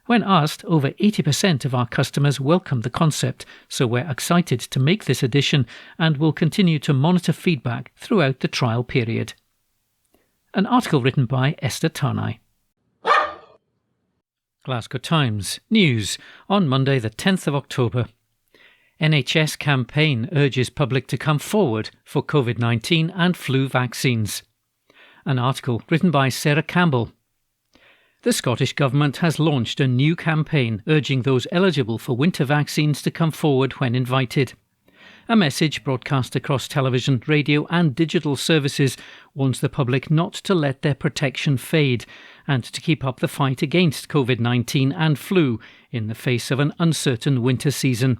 When asked, over 80% of our customers welcome the concept, so we're excited to make this addition and will continue to monitor feedback throughout the trial period. An article written by Esther Tarnay. Glasgow Times News on Monday the 10th of October. NHS campaign urges public to come forward for COVID-19 and flu vaccines. An article written by Sarah Campbell. The Scottish Government has launched a new campaign urging those eligible for winter vaccines to come forward when invited. A message broadcast across television, radio and digital services warns the public not to let their protection fade and to keep up the fight against COVID-19 and flu in the face of an uncertain winter season.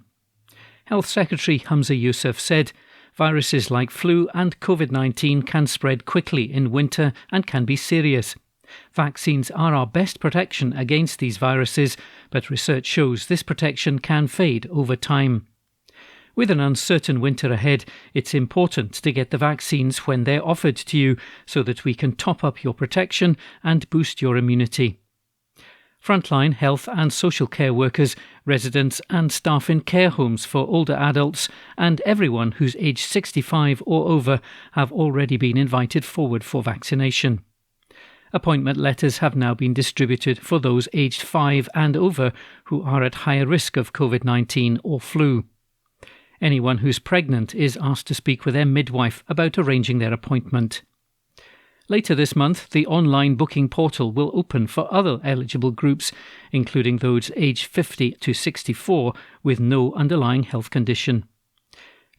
Health Secretary Hamza Yousaf said, "Viruses like flu and COVID-19 can spread quickly in winter and can be serious. Vaccines are our best protection against these viruses, but research shows this protection can fade over time. With an uncertain winter ahead, it's important to get the vaccines when they're offered to you so that we can top up your protection and boost your immunity." Frontline health and social care workers, residents and staff in care homes for older adults and everyone who's aged 65 or over have already been invited forward for vaccination. Appointment letters have now been distributed for those aged 5 and over who are at higher risk of COVID-19 or flu. Anyone who's pregnant is asked to speak with their midwife about arranging their appointment. Later this month, the online booking portal will open for other eligible groups, including those aged 50 to 64 with no underlying health condition.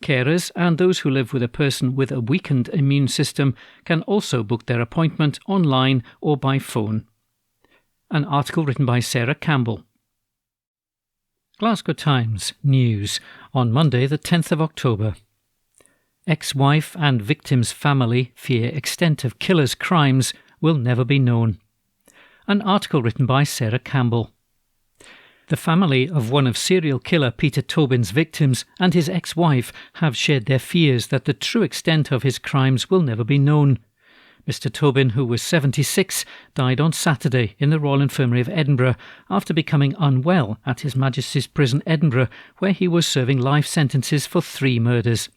Carers and those who live with a person with a weakened immune system can also book their appointment online or by phone. An article written by Sarah Campbell. Glasgow Times News on Monday the 10th of October. Ex-wife and victim's family fear extent of killer's crimes will never be known. An article written by Sarah Campbell. The family of one of serial killer Peter Tobin's victims and his ex-wife have shared their fears that the true extent of his crimes will never be known. Mr. Tobin, who was 76, died on Saturday in the Royal Infirmary of Edinburgh after becoming unwell at His Majesty's Prison Edinburgh, where he was serving life sentences for 3 murders.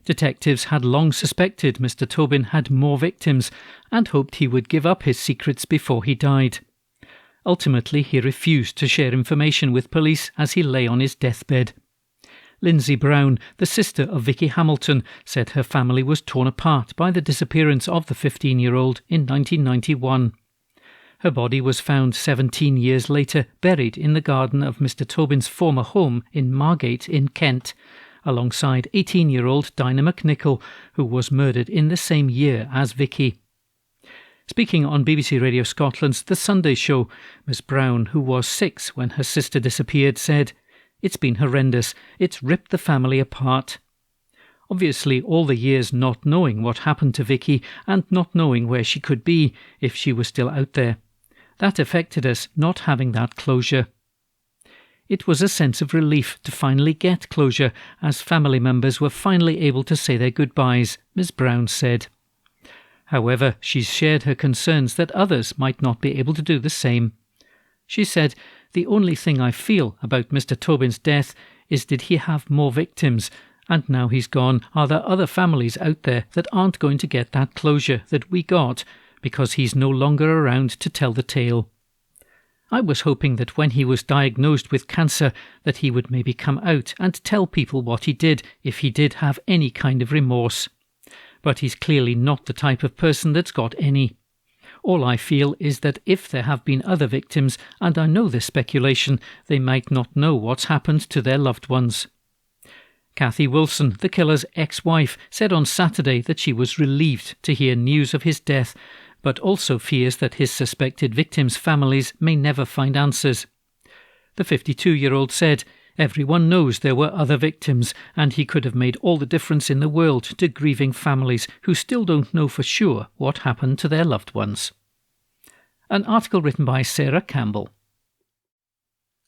Detectives had long suspected Mr. Tobin had more victims and hoped he would give up his secrets before he died. Ultimately, he refused to share information with police as he lay on his deathbed. Lindsay Brown, the sister of Vicky Hamilton, said her family was torn apart by the disappearance of the 15-year-old in 1991. Her body was found 17 years later, buried in the garden of Mr Tobin's former home in Margate in Kent, alongside 18-year-old Dinah McNichol, who was murdered in the same year as Vicky. Speaking on BBC Radio Scotland's The Sunday Show, Miss Brown, who was 6 when her sister disappeared, said, "It's been horrendous. It's ripped the family apart." Obviously, all the years not knowing what happened to Vicky and not knowing where she could be if she was still out there. That affected us, not having that closure. It was a sense of relief to finally get closure, as family members were finally able to say their goodbyes, Ms Brown said. However, she's shared her concerns that others might not be able to do the same. She said, "The only thing I feel about Mr Tobin's death is, did he have more victims? And now he's gone, are there other families out there that aren't going to get that closure that we got because he's no longer around to tell the tale? I was hoping that when he was diagnosed with cancer that he would maybe come out and tell people what he did if he did have any kind of remorse. But he's clearly not the type of person that's got any. All I feel is that if there have been other victims, and I know this speculation, they might not know what's happened to their loved ones." Kathy Wilson, the killer's ex-wife, said on Saturday that she was relieved to hear news of his death, but also fears that his suspected victims' families may never find answers. The 52-year-old said, "Everyone knows there were other victims, and he could have made all the difference in the world to grieving families who still don't know for sure what happened to their loved ones." An article written by Sarah Campbell.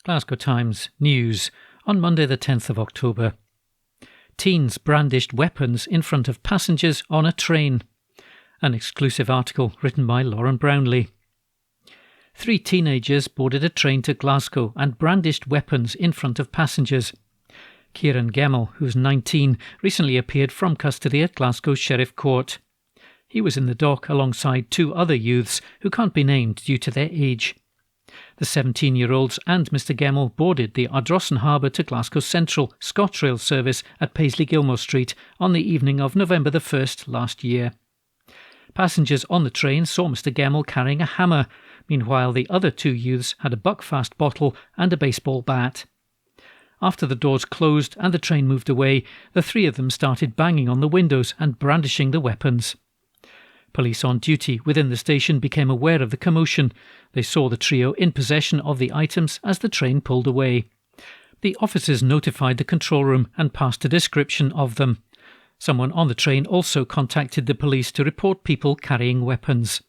Glasgow Times News on Monday the 10th of October. Teens brandished weapons in front of passengers on a train. An exclusive article written by Lauren Brownlee. 3 teenagers boarded a train to Glasgow and brandished weapons in front of passengers. Kieran Gemmell, who's 19, recently appeared from custody at Glasgow Sheriff Court. He was in the dock alongside 2 other youths who can't be named due to their age. The 17-year-olds and Mr Gemmell boarded the Ardrossan Harbour to Glasgow Central ScotRail service at Paisley-Gilmore Street on the evening of November the 1st last year. Passengers on the train saw Mr Gemmell carrying a hammer. Meanwhile, the other 2 youths had a Buckfast bottle and a baseball bat. After the doors closed and the train moved away, the 3 of them started banging on the windows and brandishing the weapons. Police on duty within the station became aware of the commotion. They saw the trio in possession of the items as the train pulled away. The officers notified the control room and passed a description of them. Someone on the train also contacted the police to report people carrying weapons.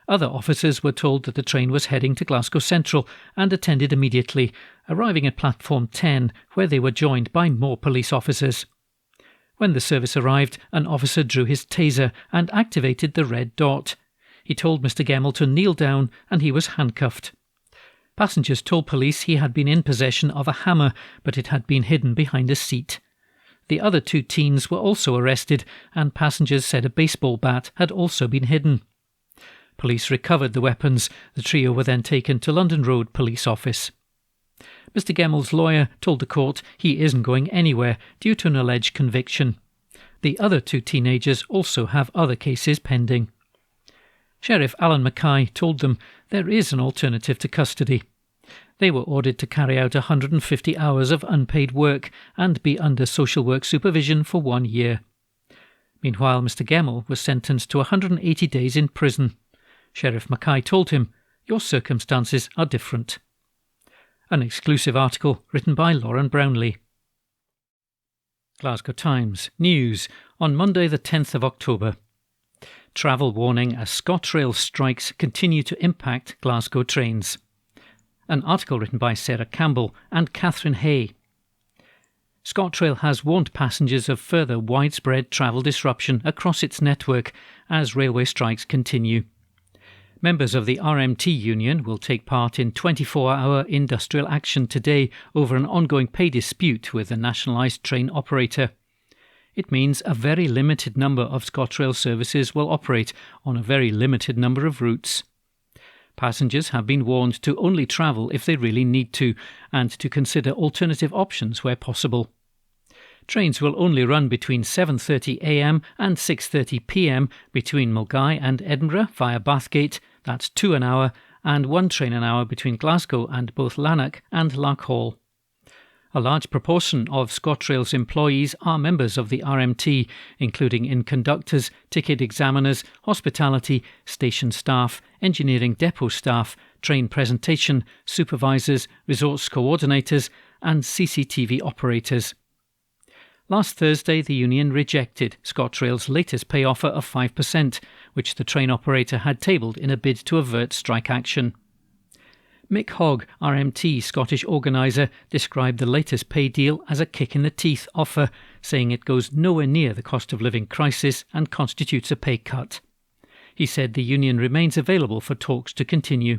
Other officers were told that the train was heading to Glasgow Central and attended immediately, arriving at platform 10, where they were joined by more police officers. When the service arrived, an officer drew his taser and activated the red dot. He told Mr Gemmell to kneel down and he was handcuffed. Passengers told police he had been in possession of a hammer, but it had been hidden behind a seat. The other 2 teens were also arrested, and passengers said a baseball bat had also been hidden. Police recovered the weapons. The trio were then taken to London Road Police Office. Mr Gemmell's lawyer told the court he isn't going anywhere due to an alleged conviction. The other 2 teenagers also have other cases pending. Sheriff Alan Mackay told them there is an alternative to custody. They were ordered to carry out 150 hours of unpaid work and be under social work supervision for 1 year. Meanwhile, Mr Gemmell was sentenced to 180 days in prison. Sheriff Mackay told him, "Your circumstances are different." An exclusive article written by Lauren Brownlee. Glasgow Times News on Monday the 10th of October. Travel warning as ScotRail strikes continue to impact Glasgow trains. An article written by Sarah Campbell and Catherine Hay. ScotRail has warned passengers of further widespread travel disruption across its network as railway strikes continue. Members of the RMT union will take part in 24-hour industrial action today over an ongoing pay dispute with the nationalised train operator. It means a very limited number of ScotRail services will operate on a very limited number of routes. Passengers have been warned to only travel if they really need to, and to consider alternative options where possible. Trains will only run between 7:30 a.m. and 6:30 p.m. between Mulgai and Edinburgh via Bathgate, that's 2 an hour, and 1 train an hour between Glasgow and both Lanark and Larkhall. A large proportion of ScotRail's employees are members of the RMT, including in conductors, ticket examiners, hospitality, station staff, engineering depot staff, train presentation, supervisors, resource coordinators, and CCTV operators. Last Thursday, the union rejected ScotRail's latest pay offer of 5%, which the train operator had tabled in a bid to avert strike action. Mick Hogg, RMT Scottish organiser, described the latest pay deal as a kick in the teeth offer, saying it goes nowhere near the cost of living crisis and constitutes a pay cut. He said the union remains available for talks to continue.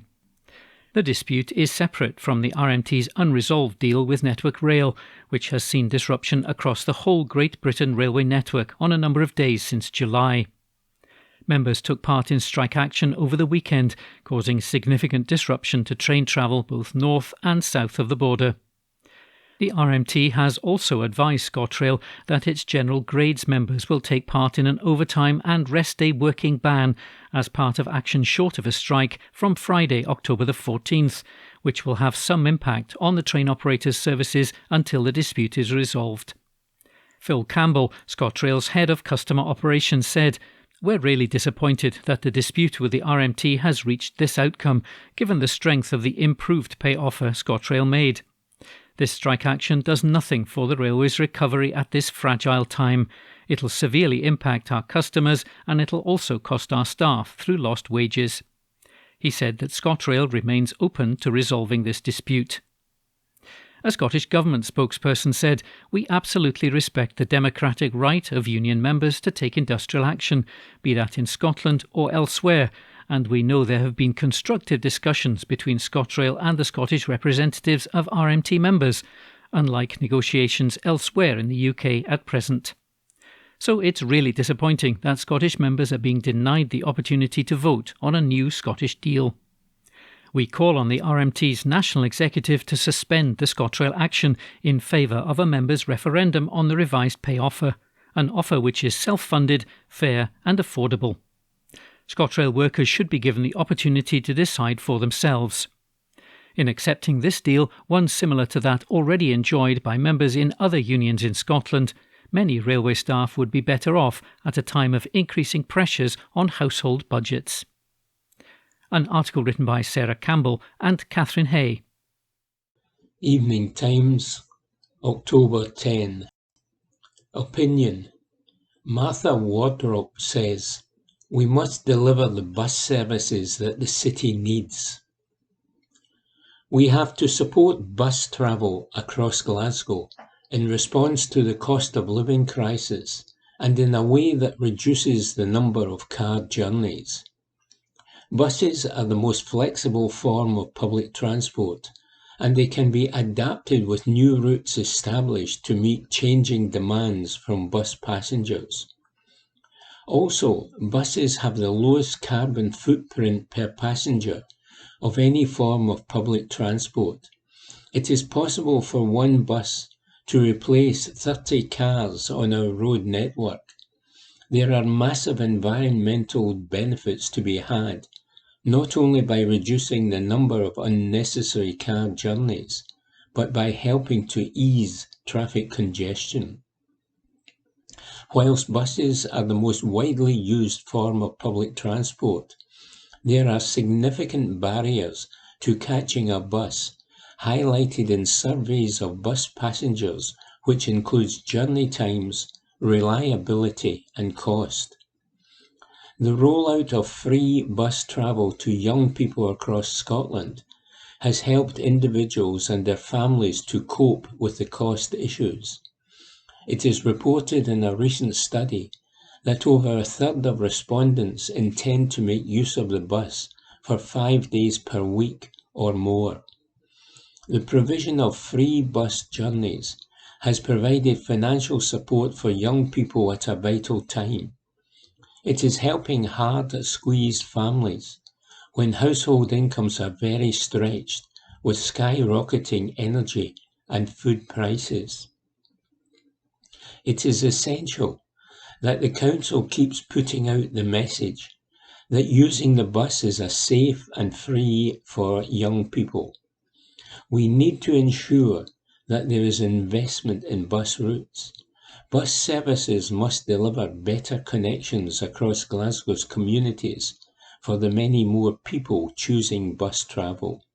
The dispute is separate from the RMT's unresolved deal with Network Rail, which has seen disruption across the whole Great Britain railway network on a number of days since July. Members took part in strike action over the weekend, causing significant disruption to train travel both north and south of the border. The RMT has also advised ScotRail that its general grades members will take part in an overtime and rest day working ban as part of action short of a strike from Friday, October the 14th, which will have some impact on the train operators' services until the dispute is resolved. Phil Campbell, ScotRail's head of customer operations, said, "We're really disappointed that the dispute with the RMT has reached this outcome, given the strength of the improved pay offer ScotRail made. This strike action does nothing for the railway's recovery at this fragile time. It'll severely impact our customers and it'll also cost our staff through lost wages." He said that ScotRail remains open to resolving this dispute. A Scottish Government spokesperson said, "We absolutely respect the democratic right of union members to take industrial action, be that in Scotland or elsewhere, and we know there have been constructive discussions between ScotRail and the Scottish representatives of RMT members, unlike negotiations elsewhere in the UK at present. So it's really disappointing that Scottish members are being denied the opportunity to vote on a new Scottish deal. We call on the RMT's national executive to suspend the ScotRail action in favour of a members' referendum on the revised pay offer, an offer which is self-funded, fair and affordable. ScotRail workers should be given the opportunity to decide for themselves. In accepting this deal, one similar to that already enjoyed by members in other unions in Scotland, many railway staff would be better off at a time of increasing pressures on household budgets." An article written by Sarah Campbell and Catherine Hay. Evening Times, October 10. Opinion. Martha Wardrop says, "We must deliver the bus services that the city needs." We have to support bus travel across Glasgow in response to the cost of living crisis and in a way that reduces the number of car journeys. Buses are the most flexible form of public transport, and they can be adapted with new routes established to meet changing demands from bus passengers. Also, buses have the lowest carbon footprint per passenger of any form of public transport. It is possible for one bus to replace 30 cars on our road network. There are massive environmental benefits to be had, not only by reducing the number of unnecessary car journeys, but by helping to ease traffic congestion. Whilst buses are the most widely used form of public transport, there are significant barriers to catching a bus, highlighted in surveys of bus passengers, which includes journey times, reliability and cost. The rollout of free bus travel to young people across Scotland has helped individuals and their families to cope with the cost issues. It is reported in a recent study that over a third of respondents intend to make use of the bus for 5 days per week or more. The provision of free bus journeys has provided financial support for young people at a vital time. It is helping hard-squeezed families when household incomes are very stretched with skyrocketing energy and food prices. It is essential that the Council keeps putting out the message that using the bus is safe and free for young people. We need to ensure that there is investment in bus routes. Bus services must deliver better connections across Glasgow's communities for the many more people choosing bus travel.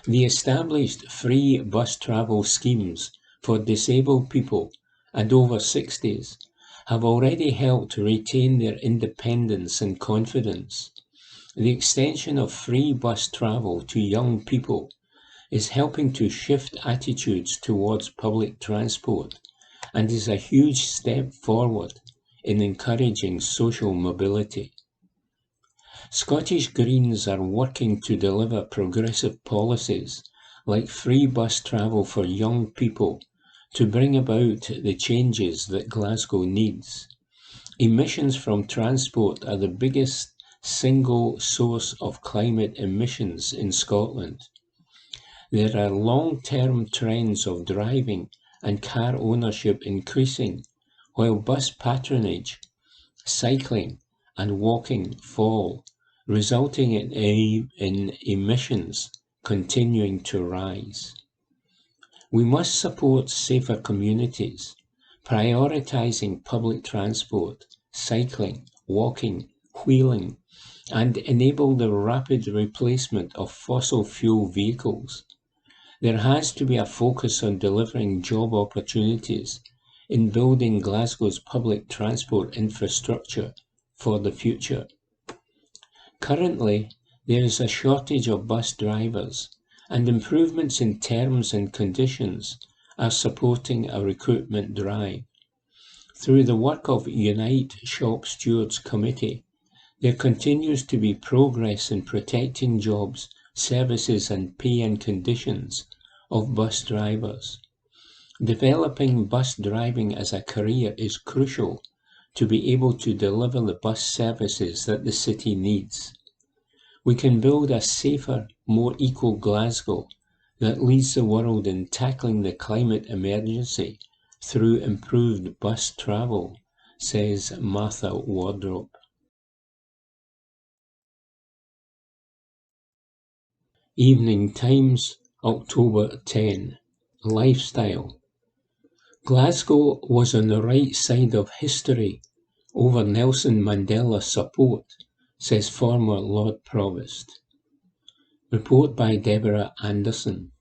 The established free bus travel schemes for disabled people and over 60s have already helped retain their independence and confidence. The extension of free bus travel to young people is helping to shift attitudes towards public transport and is a huge step forward in encouraging social mobility. Scottish Greens are working to deliver progressive policies like free bus travel for young people to bring about the changes that Glasgow needs. Emissions from transport are the biggest single source of climate emissions in Scotland. There are long-term trends of driving and car ownership increasing, while bus patronage, cycling and walking fall, resulting in emissions continuing to rise. We must support safer communities, prioritising public transport, cycling, walking, wheeling, and enable the rapid replacement of fossil fuel vehicles. There has to be a focus on delivering job opportunities in building Glasgow's public transport infrastructure for the future. Currently, there is a shortage of bus drivers, and improvements in terms and conditions are supporting a recruitment drive. Through the work of Unite Shop Stewards Committee, there continues to be progress in protecting jobs, services and pay and conditions of bus drivers. Developing bus driving as a career is crucial to be able to deliver the bus services that the city needs. We can build a safer, more equal Glasgow that leads the world in tackling the climate emergency through improved bus travel, says Martha Wardrop. Evening Times, October 10. Lifestyle. Glasgow was on the right side of history over Nelson Mandela support, says former Lord Provost. Report by Deborah Anderson.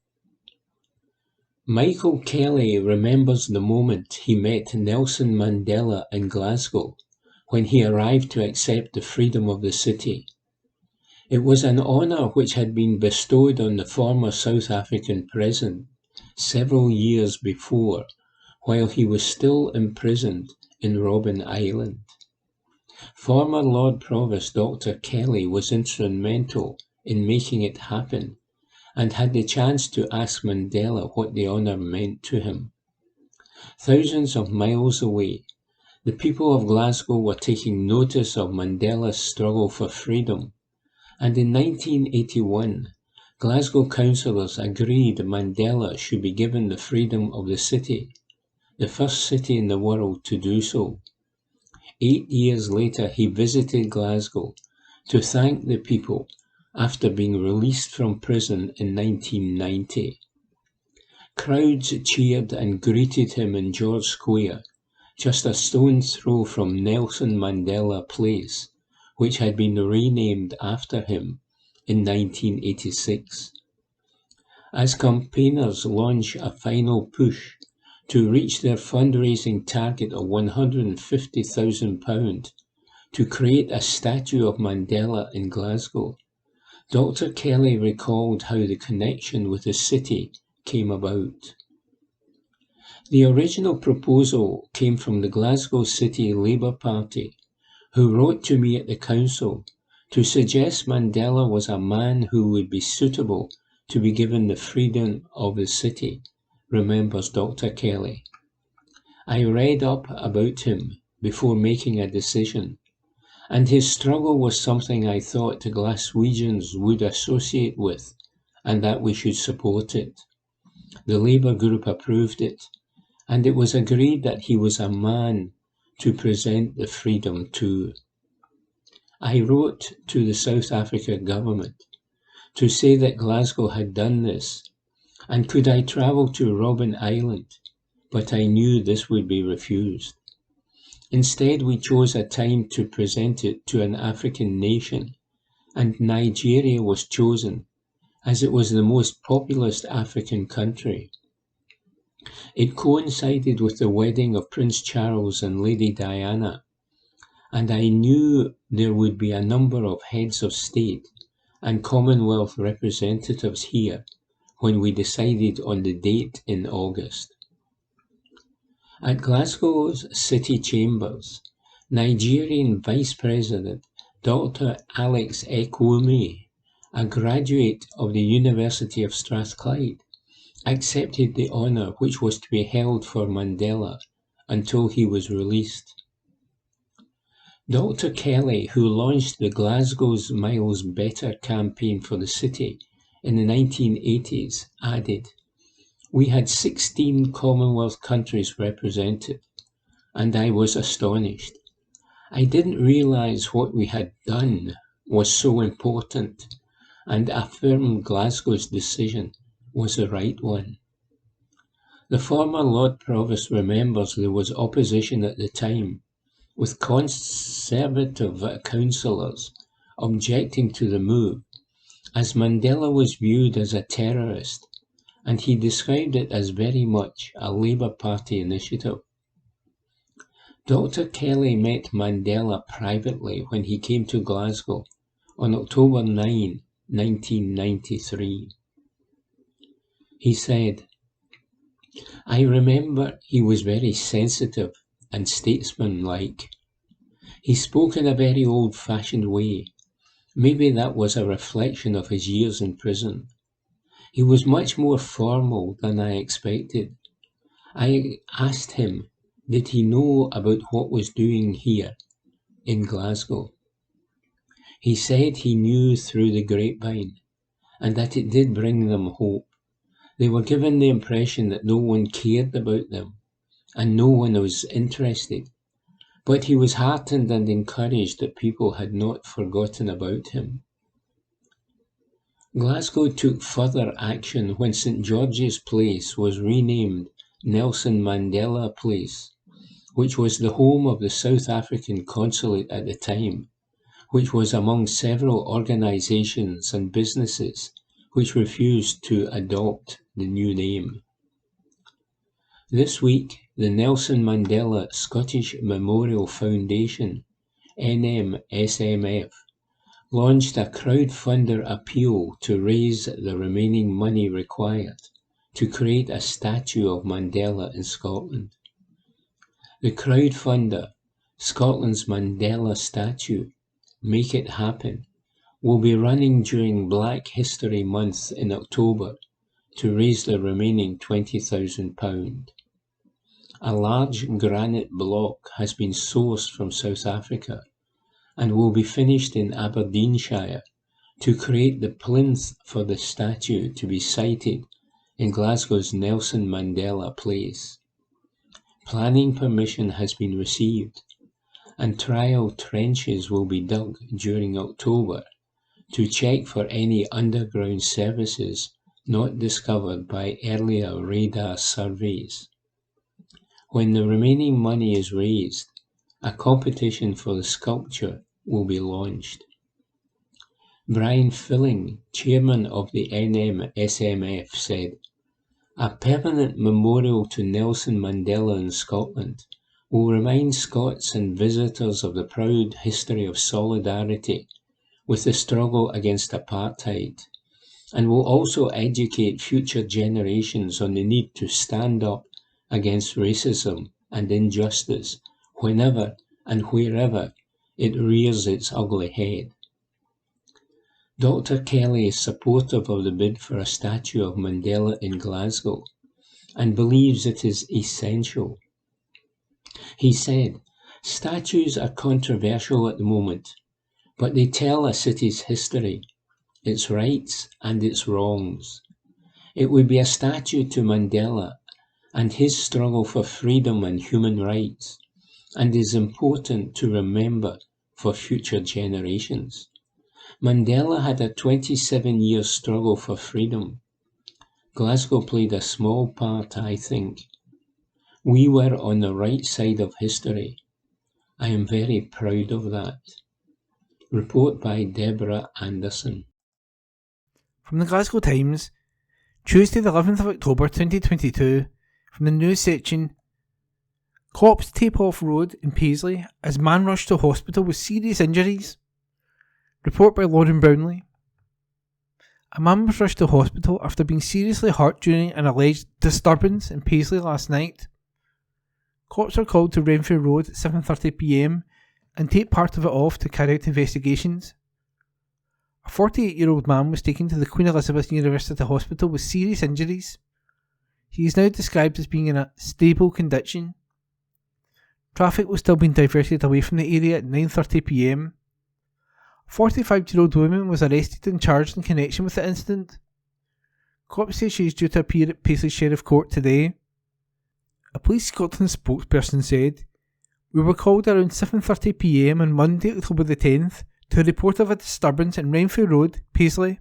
Michael Kelly remembers the moment he met Nelson Mandela in Glasgow when he arrived to accept the freedom of the city. It was an honour which had been bestowed on the former South African president several years before, while he was still imprisoned in Robben Island. Former Lord Provost Dr. Kelly was instrumental in making it happen and had the chance to ask Mandela what the honour meant to him. Thousands of miles away, the people of Glasgow were taking notice of Mandela's struggle for freedom, and in 1981, Glasgow councillors agreed Mandela should be given the freedom of the city, the first city in the world to do so. 8 years later, he visited Glasgow to thank the people after being released from prison in 1990. Crowds cheered and greeted him in George Square, just a stone's throw from Nelson Mandela Place, which had been renamed after him in 1986. As campaigners launch a final push to reach their fundraising target of £150,000 to create a statue of Mandela in Glasgow, Dr. Kelly recalled how the connection with the city came about. The original proposal came from the Glasgow City Labour Party, who wrote to me at the council to suggest Mandela was a man who would be suitable to be given the freedom of the city, remembers Dr. Kelly. I read up about him before making a decision, and his struggle was something I thought Glaswegians would associate with, and that we should support it. The Labour group approved it, and it was agreed that he was a man to present the freedom to. I wrote to the South Africa government to say that Glasgow had done this, and could I travel to Robben Island, but I knew this would be refused. Instead, we chose a time to present it to an African nation, and Nigeria was chosen, as it was the most populous African country. It coincided with the wedding of Prince Charles and Lady Diana, and I knew there would be a number of heads of state and Commonwealth representatives here when we decided on the date in August. At Glasgow's City Chambers, Nigerian Vice President Dr. Alex Ekwume, a graduate of the University of Strathclyde, accepted the honour which was to be held for Mandela until he was released. Dr. Kelly, who launched the Glasgow's Miles Better campaign for the city in the 1980s, added, "We had 16 Commonwealth countries represented, and I was astonished. I didn't realise what we had done was so important, and affirmed Glasgow's decision was the right one." The former Lord Provost remembers there was opposition at the time, with Conservative councillors objecting to the move, as Mandela was viewed as a terrorist, and he described it as very much a Labour Party initiative. Dr. Kelly met Mandela privately when he came to Glasgow on October 9, 1993. He said, "I remember he was very sensitive and statesmanlike. He spoke in a very old-fashioned way. Maybe that was a reflection of his years in prison. He was much more formal than I expected. I asked him, did he know about what was doing here in Glasgow? He said he knew through the grapevine, and that it did bring them hope. They were given the impression that no one cared about them, and no one was interested. But he was heartened and encouraged that people had not forgotten about him." Glasgow took further action when St George's Place was renamed Nelson Mandela Place, which was the home of the South African consulate at the time, which was among several organisations and businesses which refused to adopt the new name. This week, the Nelson Mandela Scottish Memorial Foundation, NMSMF, launched a crowdfunder appeal to raise the remaining money required to create a statue of Mandela in Scotland. The crowdfunder, Scotland's Mandela Statue, Make It Happen, will be running during Black History Month in October to raise the remaining £20,000. A large granite block has been sourced from South Africa and will be finished in Aberdeenshire to create the plinth for the statue to be sited in Glasgow's Nelson Mandela Place. Planning permission has been received, and trial trenches will be dug during October to check for any underground services not discovered by earlier radar surveys. When the remaining money is raised, a competition for the sculpture will be launched. Brian Filling, chairman of the NMSMF, said, "A permanent memorial to Nelson Mandela in Scotland will remind Scots and visitors of the proud history of solidarity with the struggle against apartheid, and will also educate future generations on the need to stand up against racism and injustice whenever and wherever it rears its ugly head." Dr. Kelly is supportive of the bid for a statue of Mandela in Glasgow and believes it is essential. He said, "Statues are controversial at the moment, but they tell a city's history, its rights and its wrongs. It would be a statue to Mandela, and his struggle for freedom and human rights, and is important to remember for future generations. Mandela had a 27-year struggle for freedom. Glasgow played a small part, I think. We were on the right side of history. I am very proud of that. Report by Deborah Anderson. From the Glasgow Times, Tuesday the 11th of October 2022, from the news section, cops tape off road in Paisley as man rushed to hospital with serious injuries. Report by Lauren Brownlee. A man was rushed to hospital after being seriously hurt during an alleged disturbance in Paisley last night. Cops were called to Renfrew Road at 7:30 p.m. and taped part of it off to carry out investigations. A 48-year-old man was taken to the Queen Elizabeth University Hospital with serious injuries. He is now described as being in a stable condition. Traffic was still being diverted away from the area at 9:30 p.m. A 45-year-old woman was arrested and charged in connection with the incident. Cops say she is due to appear at Paisley Sheriff Court today. A Police Scotland spokesperson said, "We were called around 7:30 p.m. on Monday, October the 10th, to a report of a disturbance in Renfrew Road, Paisley.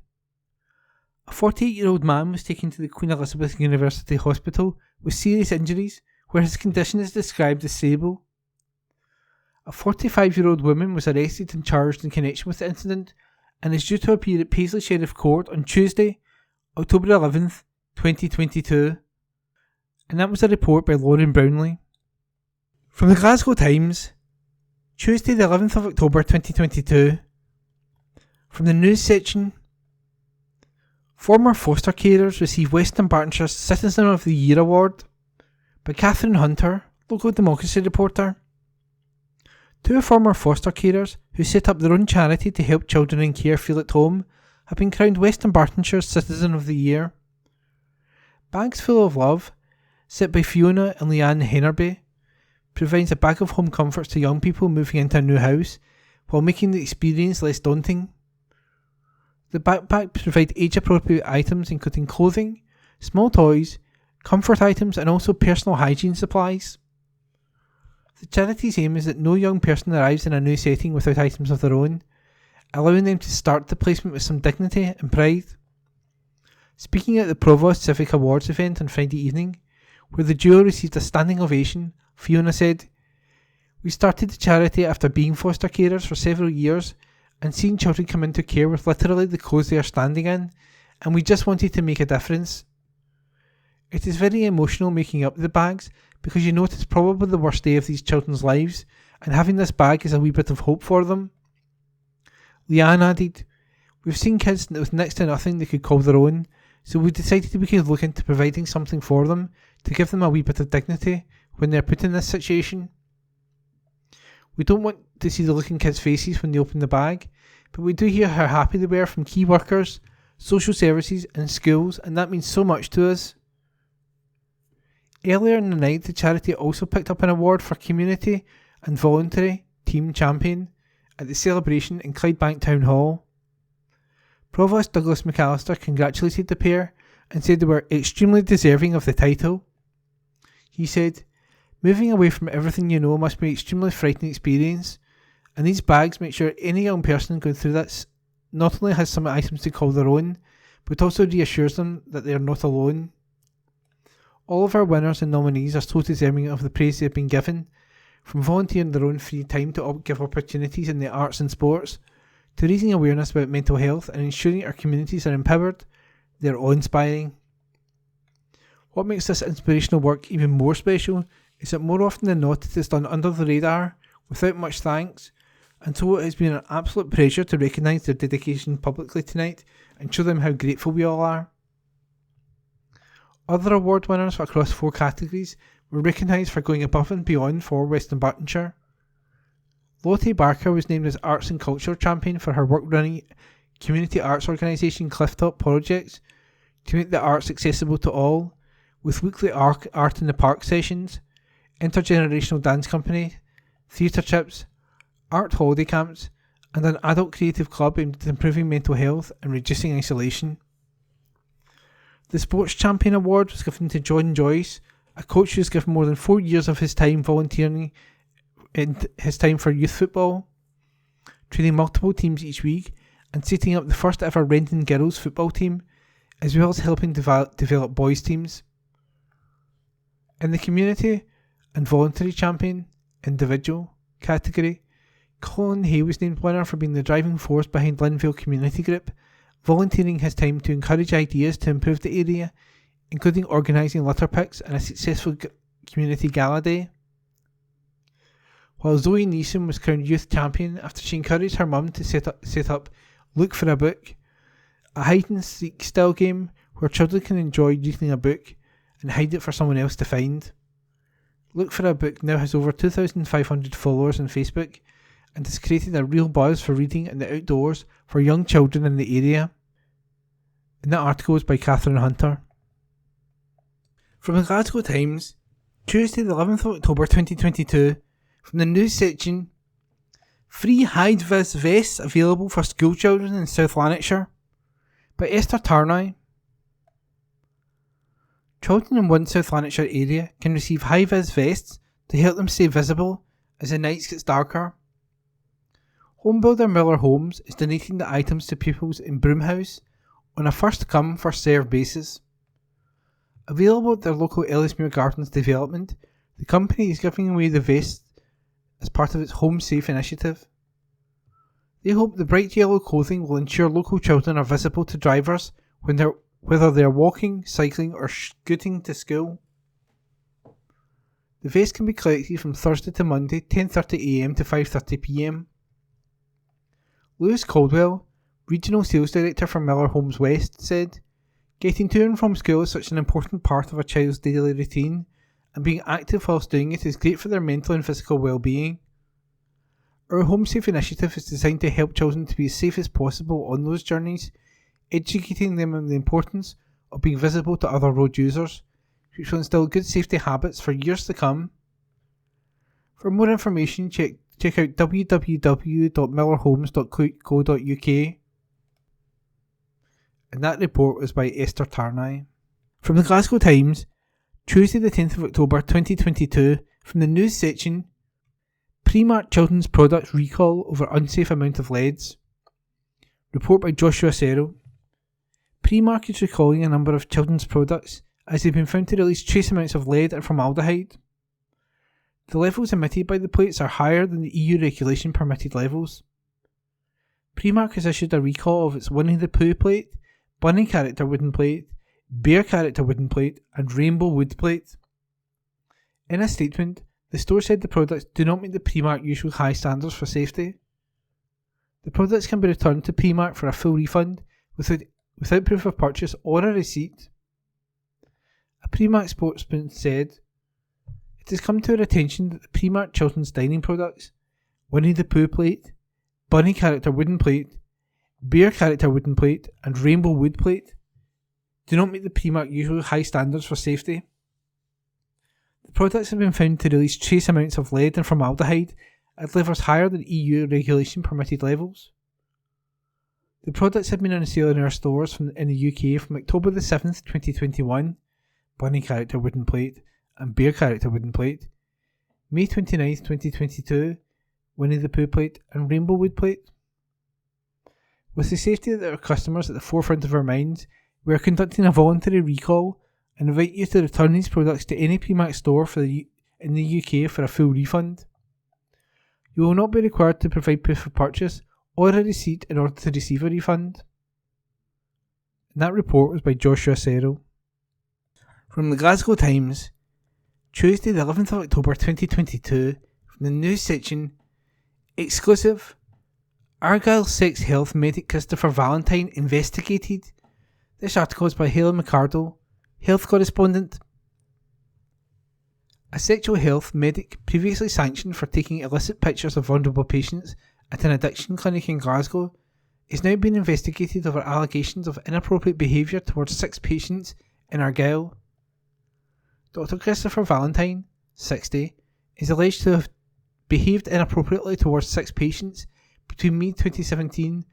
A 48-year-old man was taken to the Queen Elizabeth University Hospital with serious injuries, where his condition is described as stable. A 45-year-old woman was arrested and charged in connection with the incident and is due to appear at Paisley Sheriff Court on Tuesday, October 11th, 2022. And that was a report by Lauren Brownlee. From the Glasgow Times, Tuesday the 11th of October 2022. From the news section, former foster carers receive Western Bartonshire's Citizen of the Year Award by Catherine Hunter, local democracy reporter. Two former foster carers who set up their own charity to help children in care feel at home have been crowned Western Bartonshire's Citizen of the Year. Bags Full of Love, set by Fiona and Leanne Hennerby, provides a bag of home comforts to young people moving into a new house while making the experience less daunting. The backpack provides age-appropriate items including clothing, small toys, comfort items and also personal hygiene supplies. The charity's aim is that no young person arrives in a new setting without items of their own, allowing them to start the placement with some dignity and pride. Speaking at the Provost Civic Awards event on Friday evening, where the duo received a standing ovation, Fiona said, "We started the charity after being foster carers for several years and seeing children come into care with literally the clothes they are standing in, and we just wanted to make a difference. It is very emotional making up the bags because you know it is probably the worst day of these children's lives, and having this bag is a wee bit of hope for them." Leanne added, "We've seen kids with next to nothing they could call their own, so we decided we could look into providing something for them to give them a wee bit of dignity when they are put in this situation. We don't want to see the look in kids' faces when they open the bag, but we do hear how happy they were from key workers, social services and schools, and that means so much to us." Earlier in the night, the charity also picked up an award for Community and Voluntary Team Champion at the celebration in Clydebank Town Hall. Provost Douglas McAllister congratulated the pair and said they were extremely deserving of the title. He said, "Moving away from everything you know must be an extremely frightening experience, and these bags make sure any young person going through this not only has some items to call their own, but also reassures them that they are not alone. All of our winners and nominees are so deserving of the praise they have been given, from volunteering their own free time to give opportunities in the arts and sports, to raising awareness about mental health and ensuring our communities are empowered. They are awe-inspiring. What makes this inspirational work even more special is that more often than not it is done under the radar, without much thanks, and so it has been an absolute pleasure to recognise their dedication publicly tonight and show them how grateful we all are." Other award winners across 4 categories were recognised for going above and beyond for Western Bartonshire. Lottie Barker was named as Arts and Culture Champion for her work running community arts organisation Clifftop Projects to make the arts accessible to all, with weekly art in the park sessions, intergenerational dance company, theatre trips, art holiday camps, and an adult creative club aimed at improving mental health and reducing isolation. The Sports Champion Award was given to John Joyce a coach who's given more than 4 years of his time volunteering in his time for youth football, training multiple teams each week and setting up the first ever Renton girls football team, as well as helping develop boys teams. In the community and voluntary champion individual category, Colin Hay was named winner for being the driving force behind Linvale Community Group, volunteering his time to encourage ideas to improve the area, including organising litter picks and a successful community gala day. While Zoe Neeson was crowned youth champion after she encouraged her mum to set up Look for a Book, a hide and seek style game where children can enjoy reading a book and hide it for someone else to find. Look for a Book now has over 2,500 followers on Facebook and has created a real buzz for reading in the outdoors for young children in the area. And that article is by Catherine Hunter. From the Glasgow Times, Tuesday the 11th of October 2022, from the news section, free high-vis vests available for school children in South Lanarkshire, by Esther Tarnoy. Children in one South Lanarkshire area can receive high-vis vests to help them stay visible as the nights gets darker. Homebuilder Miller Homes is donating the items to pupils in Broomhouse on a first-come, first-served basis. Available at their local Ellismuir Gardens development, the company is giving away the vests as part of its Home Safe initiative. They hope the bright yellow clothing will ensure local children are visible to drivers whether they are walking, cycling or scooting to school. The vest can be collected from Thursday to Monday 10:30am to 5:30pm. Lewis Caldwell, Regional Sales Director for Miller Homes West, said, "Getting to and from school is such an important part of a child's daily routine, and being active whilst doing it is great for their mental and physical well-being. Our Home Safe initiative is designed to help children to be as safe as possible on those journeys, educating them on the importance of being visible to other road users, which will instill good safety habits for years to come. For more information, check out www.millerhomes.co.uk." And that report was by Esther Tarnoy. From the Glasgow Times, Tuesday the 10th of October 2022, from the news section, Primark children's products recall over unsafe amount of leads. Report by Joshua Serrell. Primark is recalling a number of children's products as they've been found to release trace amounts of lead and formaldehyde. The levels emitted by the plates are higher than the EU regulation permitted levels. Primark has issued a recall of its Winnie the Pooh plate, bunny character wooden plate, bear character wooden plate and rainbow wood plate. In a statement, the store said the products do not meet the Primark usual high standards for safety. The products can be returned to Primark for a full refund without proof of purchase or a receipt. A Primark spokesman said, "It has come to our attention that the Primark children's dining products, Winnie the Pooh plate, bunny character wooden plate, bear character wooden plate and rainbow wood plate do not meet the Primark usual high standards for safety. The products have been found to release trace amounts of lead and formaldehyde at levels higher than EU regulation permitted levels. The products have been on sale in our stores in the UK from October the 7th, 2021, bunny character wooden plate and bear character wooden plate, May 29th, 2022, Winnie the Pooh plate and rainbow wood plate. With the safety of our customers at the forefront of our minds, we are conducting a voluntary recall and invite you to return these products to any Primark store in the UK for a full refund. You will not be required to provide proof of purchase or a receipt in order to receive a refund." And that report was by Joshua Serrell. From the Glasgow Times, Tuesday the 11th of October 2022, from the news section, exclusive, Argyll sex health medic Christopher Valentine investigated. This article is by Helen McCardle, health correspondent. A sexual health medic previously sanctioned for taking illicit pictures of vulnerable patients at an addiction clinic in Glasgow is now being investigated over allegations of inappropriate behaviour towards 6 patients in Argyll. Dr. Christopher Valentine, 60, is alleged to have behaved inappropriately towards 6 patients between May 2017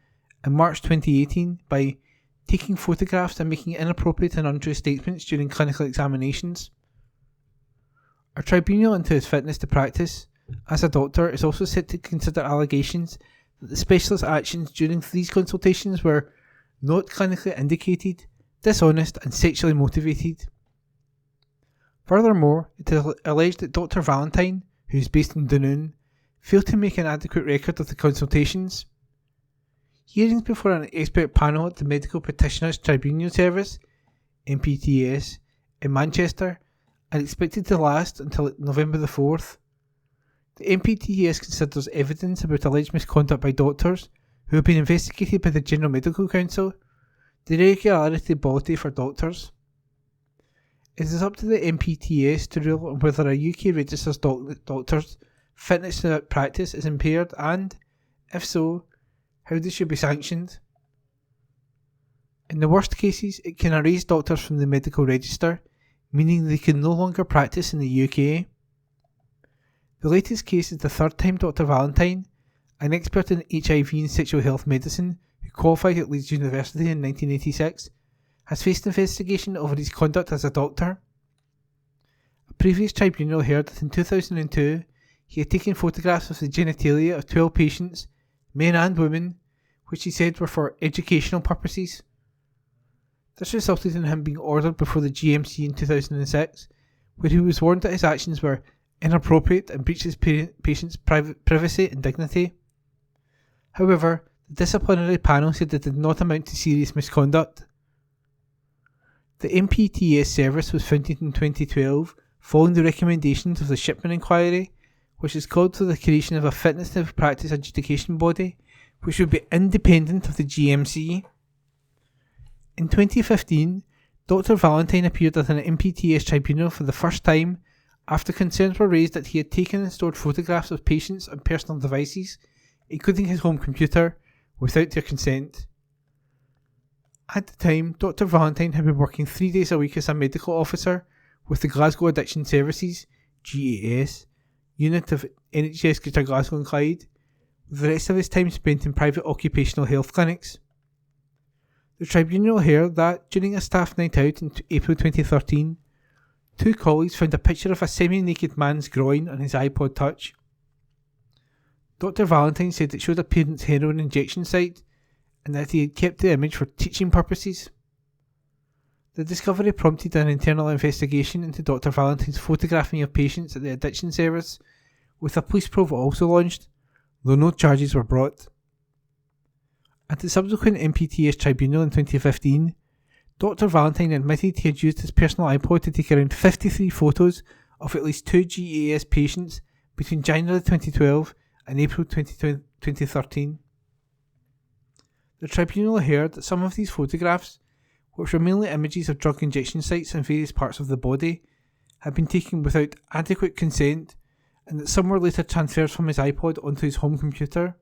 and March 2018 by taking photographs and making inappropriate and untrue statements during clinical examinations. A tribunal into his fitness to practice as a doctor is also set to consider allegations that the specialist's actions during these consultations were not clinically indicated, dishonest and sexually motivated. Furthermore, it is alleged that Dr. Valentine, who is based in Dunoon, failed to make an adequate record of the consultations. Hearings before an expert panel at the Medical Practitioners Tribunal Service, MPTS, in Manchester are expected to last until November the 4th. The MPTS considers evidence about alleged misconduct by doctors who have been investigated by the General Medical Council, the regularity body for doctors. It is up to the MPTS to rule on whether a UK registered doctor's fitness to practice is impaired and, if so, how they should be sanctioned. In the worst cases, it can erase doctors from the medical register, meaning they can no longer practice in the UK. The latest case is the third time Dr. Valentine, an expert in HIV and sexual health medicine who qualified at Leeds University in 1986, has faced investigation over his conduct as a doctor. A previous tribunal heard that in 2002 he had taken photographs of the genitalia of 12 patients, men and women, which he said were for educational purposes. This resulted in him being ordered before the GMC in 2006, where he was warned that his actions were inappropriate and breached his patients' privacy and dignity. However, the disciplinary panel said it did not amount to serious misconduct. The MPTS service was founded in 2012 following the recommendations of the Shipman Inquiry, which has called for the creation of a fitness to practice adjudication body which would be independent of the GMC. In 2015, Dr. Valentine appeared at an MPTS tribunal for the first time after concerns were raised that he had taken and stored photographs of patients and personal devices, including his home computer, without their consent. At the time, Dr. Valentine had been working 3 days a week as a medical officer with the Glasgow Addiction Services (GAS) unit of NHS Greater Glasgow and Clyde, with the rest of his time spent in private occupational health clinics. The tribunal heard that, during a staff night out in April 2013, 2 colleagues found a picture of a semi-naked man's groin on his iPod Touch. Dr. Valentine said it showed a parent's heroin injection site and that he had kept the image for teaching purposes. The discovery prompted an internal investigation into Dr. Valentine's photographing of patients at the addiction service, with a police probe also launched, though no charges were brought. At the subsequent MPTS tribunal in 2015, Dr. Valentine admitted he had used his personal iPod to take around 53 photos of at least 2 GAS patients between January 2012 and April 2013. The tribunal heard that some of these photographs, which were mainly images of drug injection sites and various parts of the body, had been taken without adequate consent, and that some were later transferred from his iPod onto his home computer.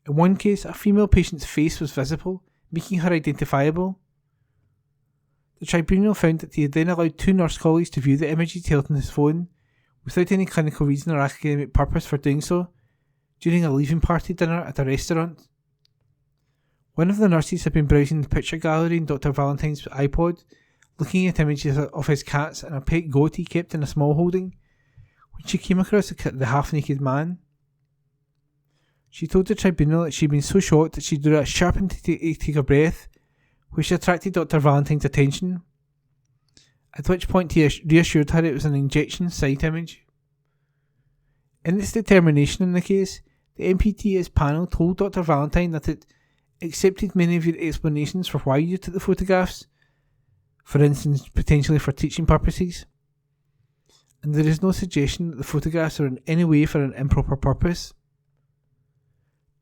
In one case, a female patient's face was visible, making her identifiable. The tribunal found that he had then allowed 2 nurse colleagues to view the images held on his phone, without any clinical reason or academic purpose for doing so, during a leaving party dinner at a restaurant. One of the nurses had been browsing the picture gallery in Dr. Valentine's iPod, looking at images of his cats and a pet goat he kept in a small holding, when she came across the half-naked man. She told the tribunal that she had been so shocked that she drew a sharp intake of breath, which attracted Dr. Valentine's attention, at which point he reassured her it was an injection site image. In its determination in the case, the MPTS panel told Dr. Valentine that it accepted many of your explanations for why you took the photographs, for instance potentially for teaching purposes, and there is no suggestion that the photographs are in any way for an improper purpose.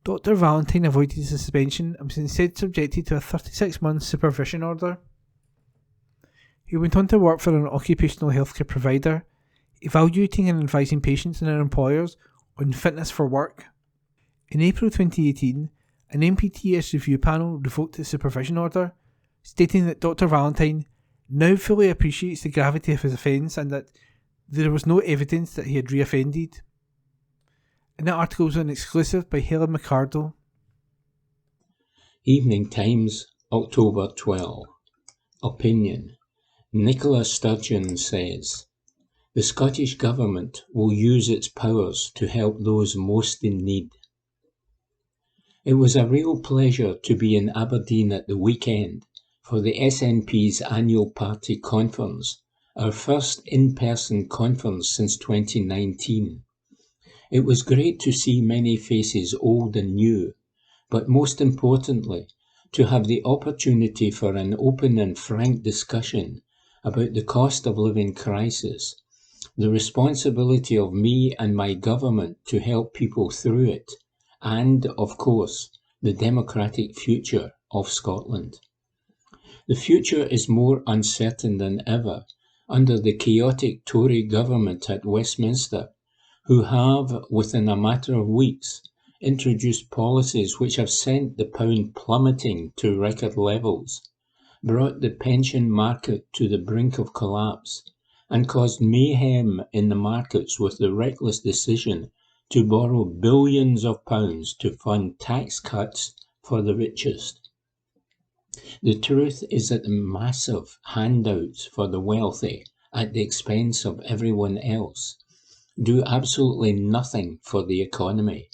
Dr. Valentine avoided suspension and was instead subjected to a 36-month supervision order. He went on to work for an occupational healthcare provider, evaluating and advising patients and their employers on fitness for work. In April 2018, an MPTS review panel revoked the supervision order, stating that Dr. Valentine now fully appreciates the gravity of his offence and that there was no evidence that he had reoffended. And that article was an exclusive by Helen McCardle. Evening Times, October 12. Opinion. Nicola Sturgeon says, The Scottish Government will use its powers to help those most in need. It was a real pleasure to be in Aberdeen at the weekend for the SNP's annual party conference, our first in-person conference since 2019. It was great to see many faces old and new, but most importantly, to have the opportunity for an open and frank discussion about the cost of living crisis, the responsibility of me and my government to help people through it, and, of course, the democratic future of Scotland. The future is more uncertain than ever under the chaotic Tory government at Westminster, who have, within a matter of weeks, introduced policies which have sent the pound plummeting to record levels, brought the pension market to the brink of collapse, and caused mayhem in the markets with the reckless decision to borrow billions of pounds to fund tax cuts for the richest. The truth is that the massive handouts for the wealthy at the expense of everyone else do absolutely nothing for the economy.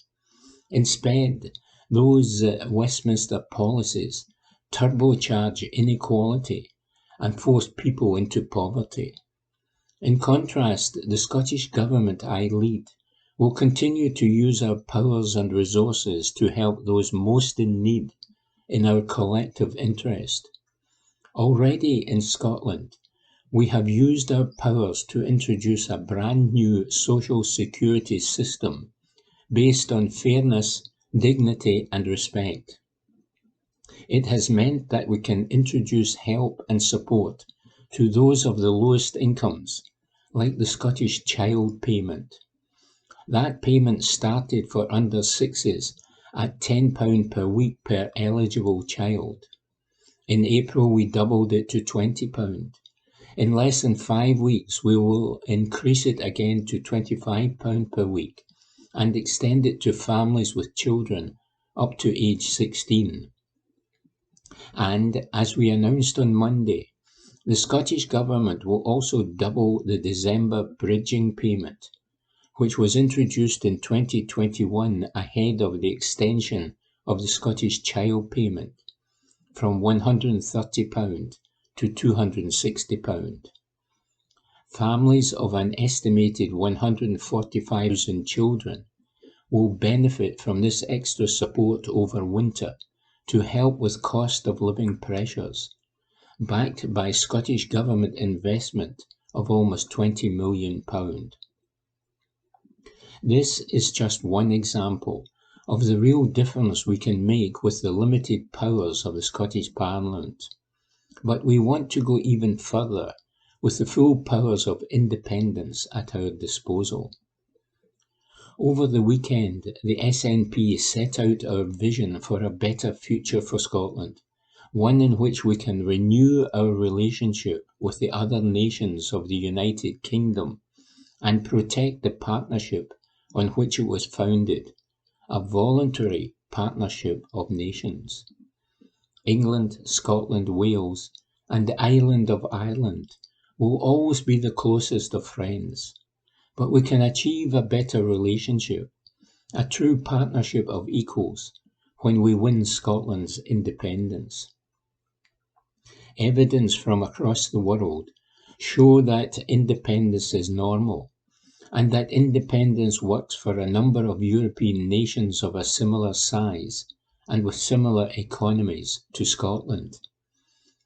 Instead, those Westminster policies turbocharge inequality and force people into poverty. In contrast, the Scottish Government I lead will continue to use our powers and resources to help those most in need in our collective interest. Already in Scotland, we have used our powers to introduce a brand new social security system based on fairness, dignity and respect. It has meant that we can introduce help and support to those of the lowest incomes, like the Scottish Child Payment. That payment started for under sixes at £10 per week per eligible child. In April, we doubled it to £20. In less than 5 weeks, we will increase it again to £25 per week and extend it to families with children up to age 16. And, as we announced on Monday, the Scottish Government will also double the December bridging payment, which was introduced in 2021 ahead of the extension of the Scottish Child Payment from £130 to £260. Families of an estimated 145,000 children will benefit from this extra support over winter to help with cost of living pressures, backed by Scottish Government investment of almost £20 million. This is just one example of the real difference we can make with the limited powers of the Scottish Parliament. But we want to go even further with the full powers of independence at our disposal. Over the weekend, the SNP set out our vision for a better future for Scotland, one in which we can renew our relationship with the other nations of the United Kingdom and protect the partnership on which it was founded, a voluntary partnership of nations. England, Scotland, Wales, and the island of Ireland will always be the closest of friends, but we can achieve a better relationship, a true partnership of equals, when we win Scotland's independence. Evidence from across the world show that independence is normal, and that independence works for a number of European nations of a similar size and with similar economies to Scotland.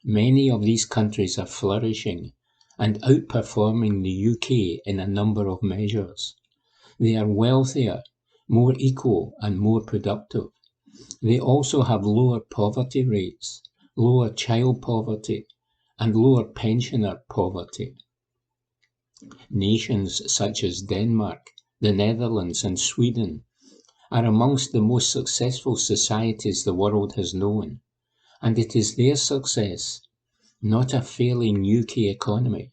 Many of these countries are flourishing and outperforming the UK in a number of measures. They are wealthier, more equal and more productive. They also have lower poverty rates, lower child poverty, and lower pensioner poverty. Nations such as Denmark, the Netherlands and Sweden are amongst the most successful societies the world has known, and it is their success, not a failing UK economy,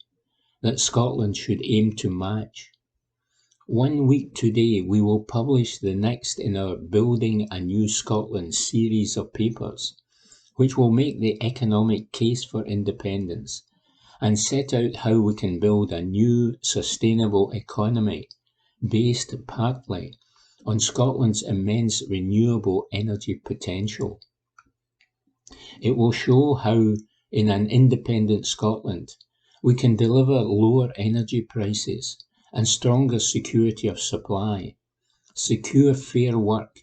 that Scotland should aim to match. 1 week today we will publish the next in our Building a New Scotland series of papers, which will make the economic case for independence and set out how we can build a new sustainable economy based partly on Scotland's immense renewable energy potential. It will show how, in an independent Scotland, we can deliver lower energy prices and stronger security of supply, secure fair work,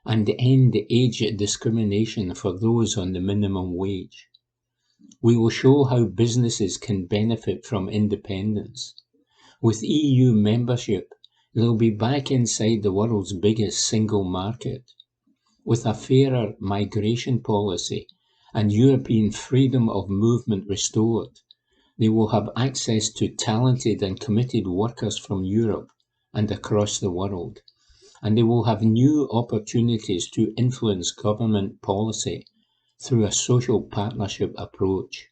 and end age discrimination for those on the minimum wage. We will show how businesses can benefit from independence. With EU membership, they'll be back inside the world's biggest single market. With a fairer migration policy and European freedom of movement restored, they will have access to talented and committed workers from Europe and across the world, and they will have new opportunities to influence government policy through a social partnership approach.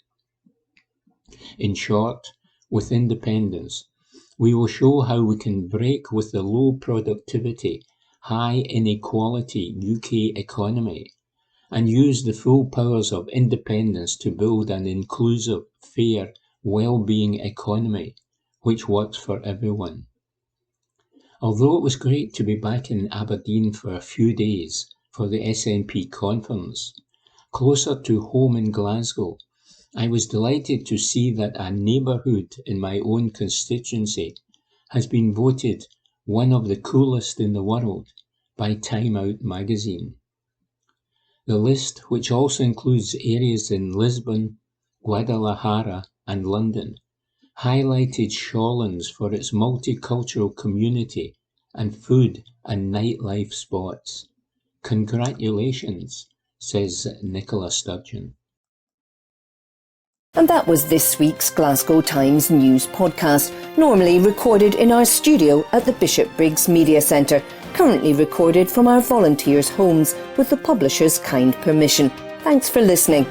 In short, with independence, we will show how we can break with the low productivity, high inequality UK economy and use the full powers of independence to build an inclusive, fair, well-being economy which works for everyone. Although it was great to be back in Aberdeen for a few days for the SNP conference, closer to home in Glasgow, I was delighted to see that a neighbourhood in my own constituency has been voted one of the coolest in the world by Time Out magazine. The list, which also includes areas in Lisbon, Guadalajara and London, highlighted Shawlands for its multicultural community and food and nightlife spots. Congratulations, says Nicola Sturgeon. And that was this week's Glasgow Times News podcast, normally recorded in our studio at the Bishopbriggs Media Centre, currently recorded from our volunteers' homes with the publisher's kind permission. Thanks for listening.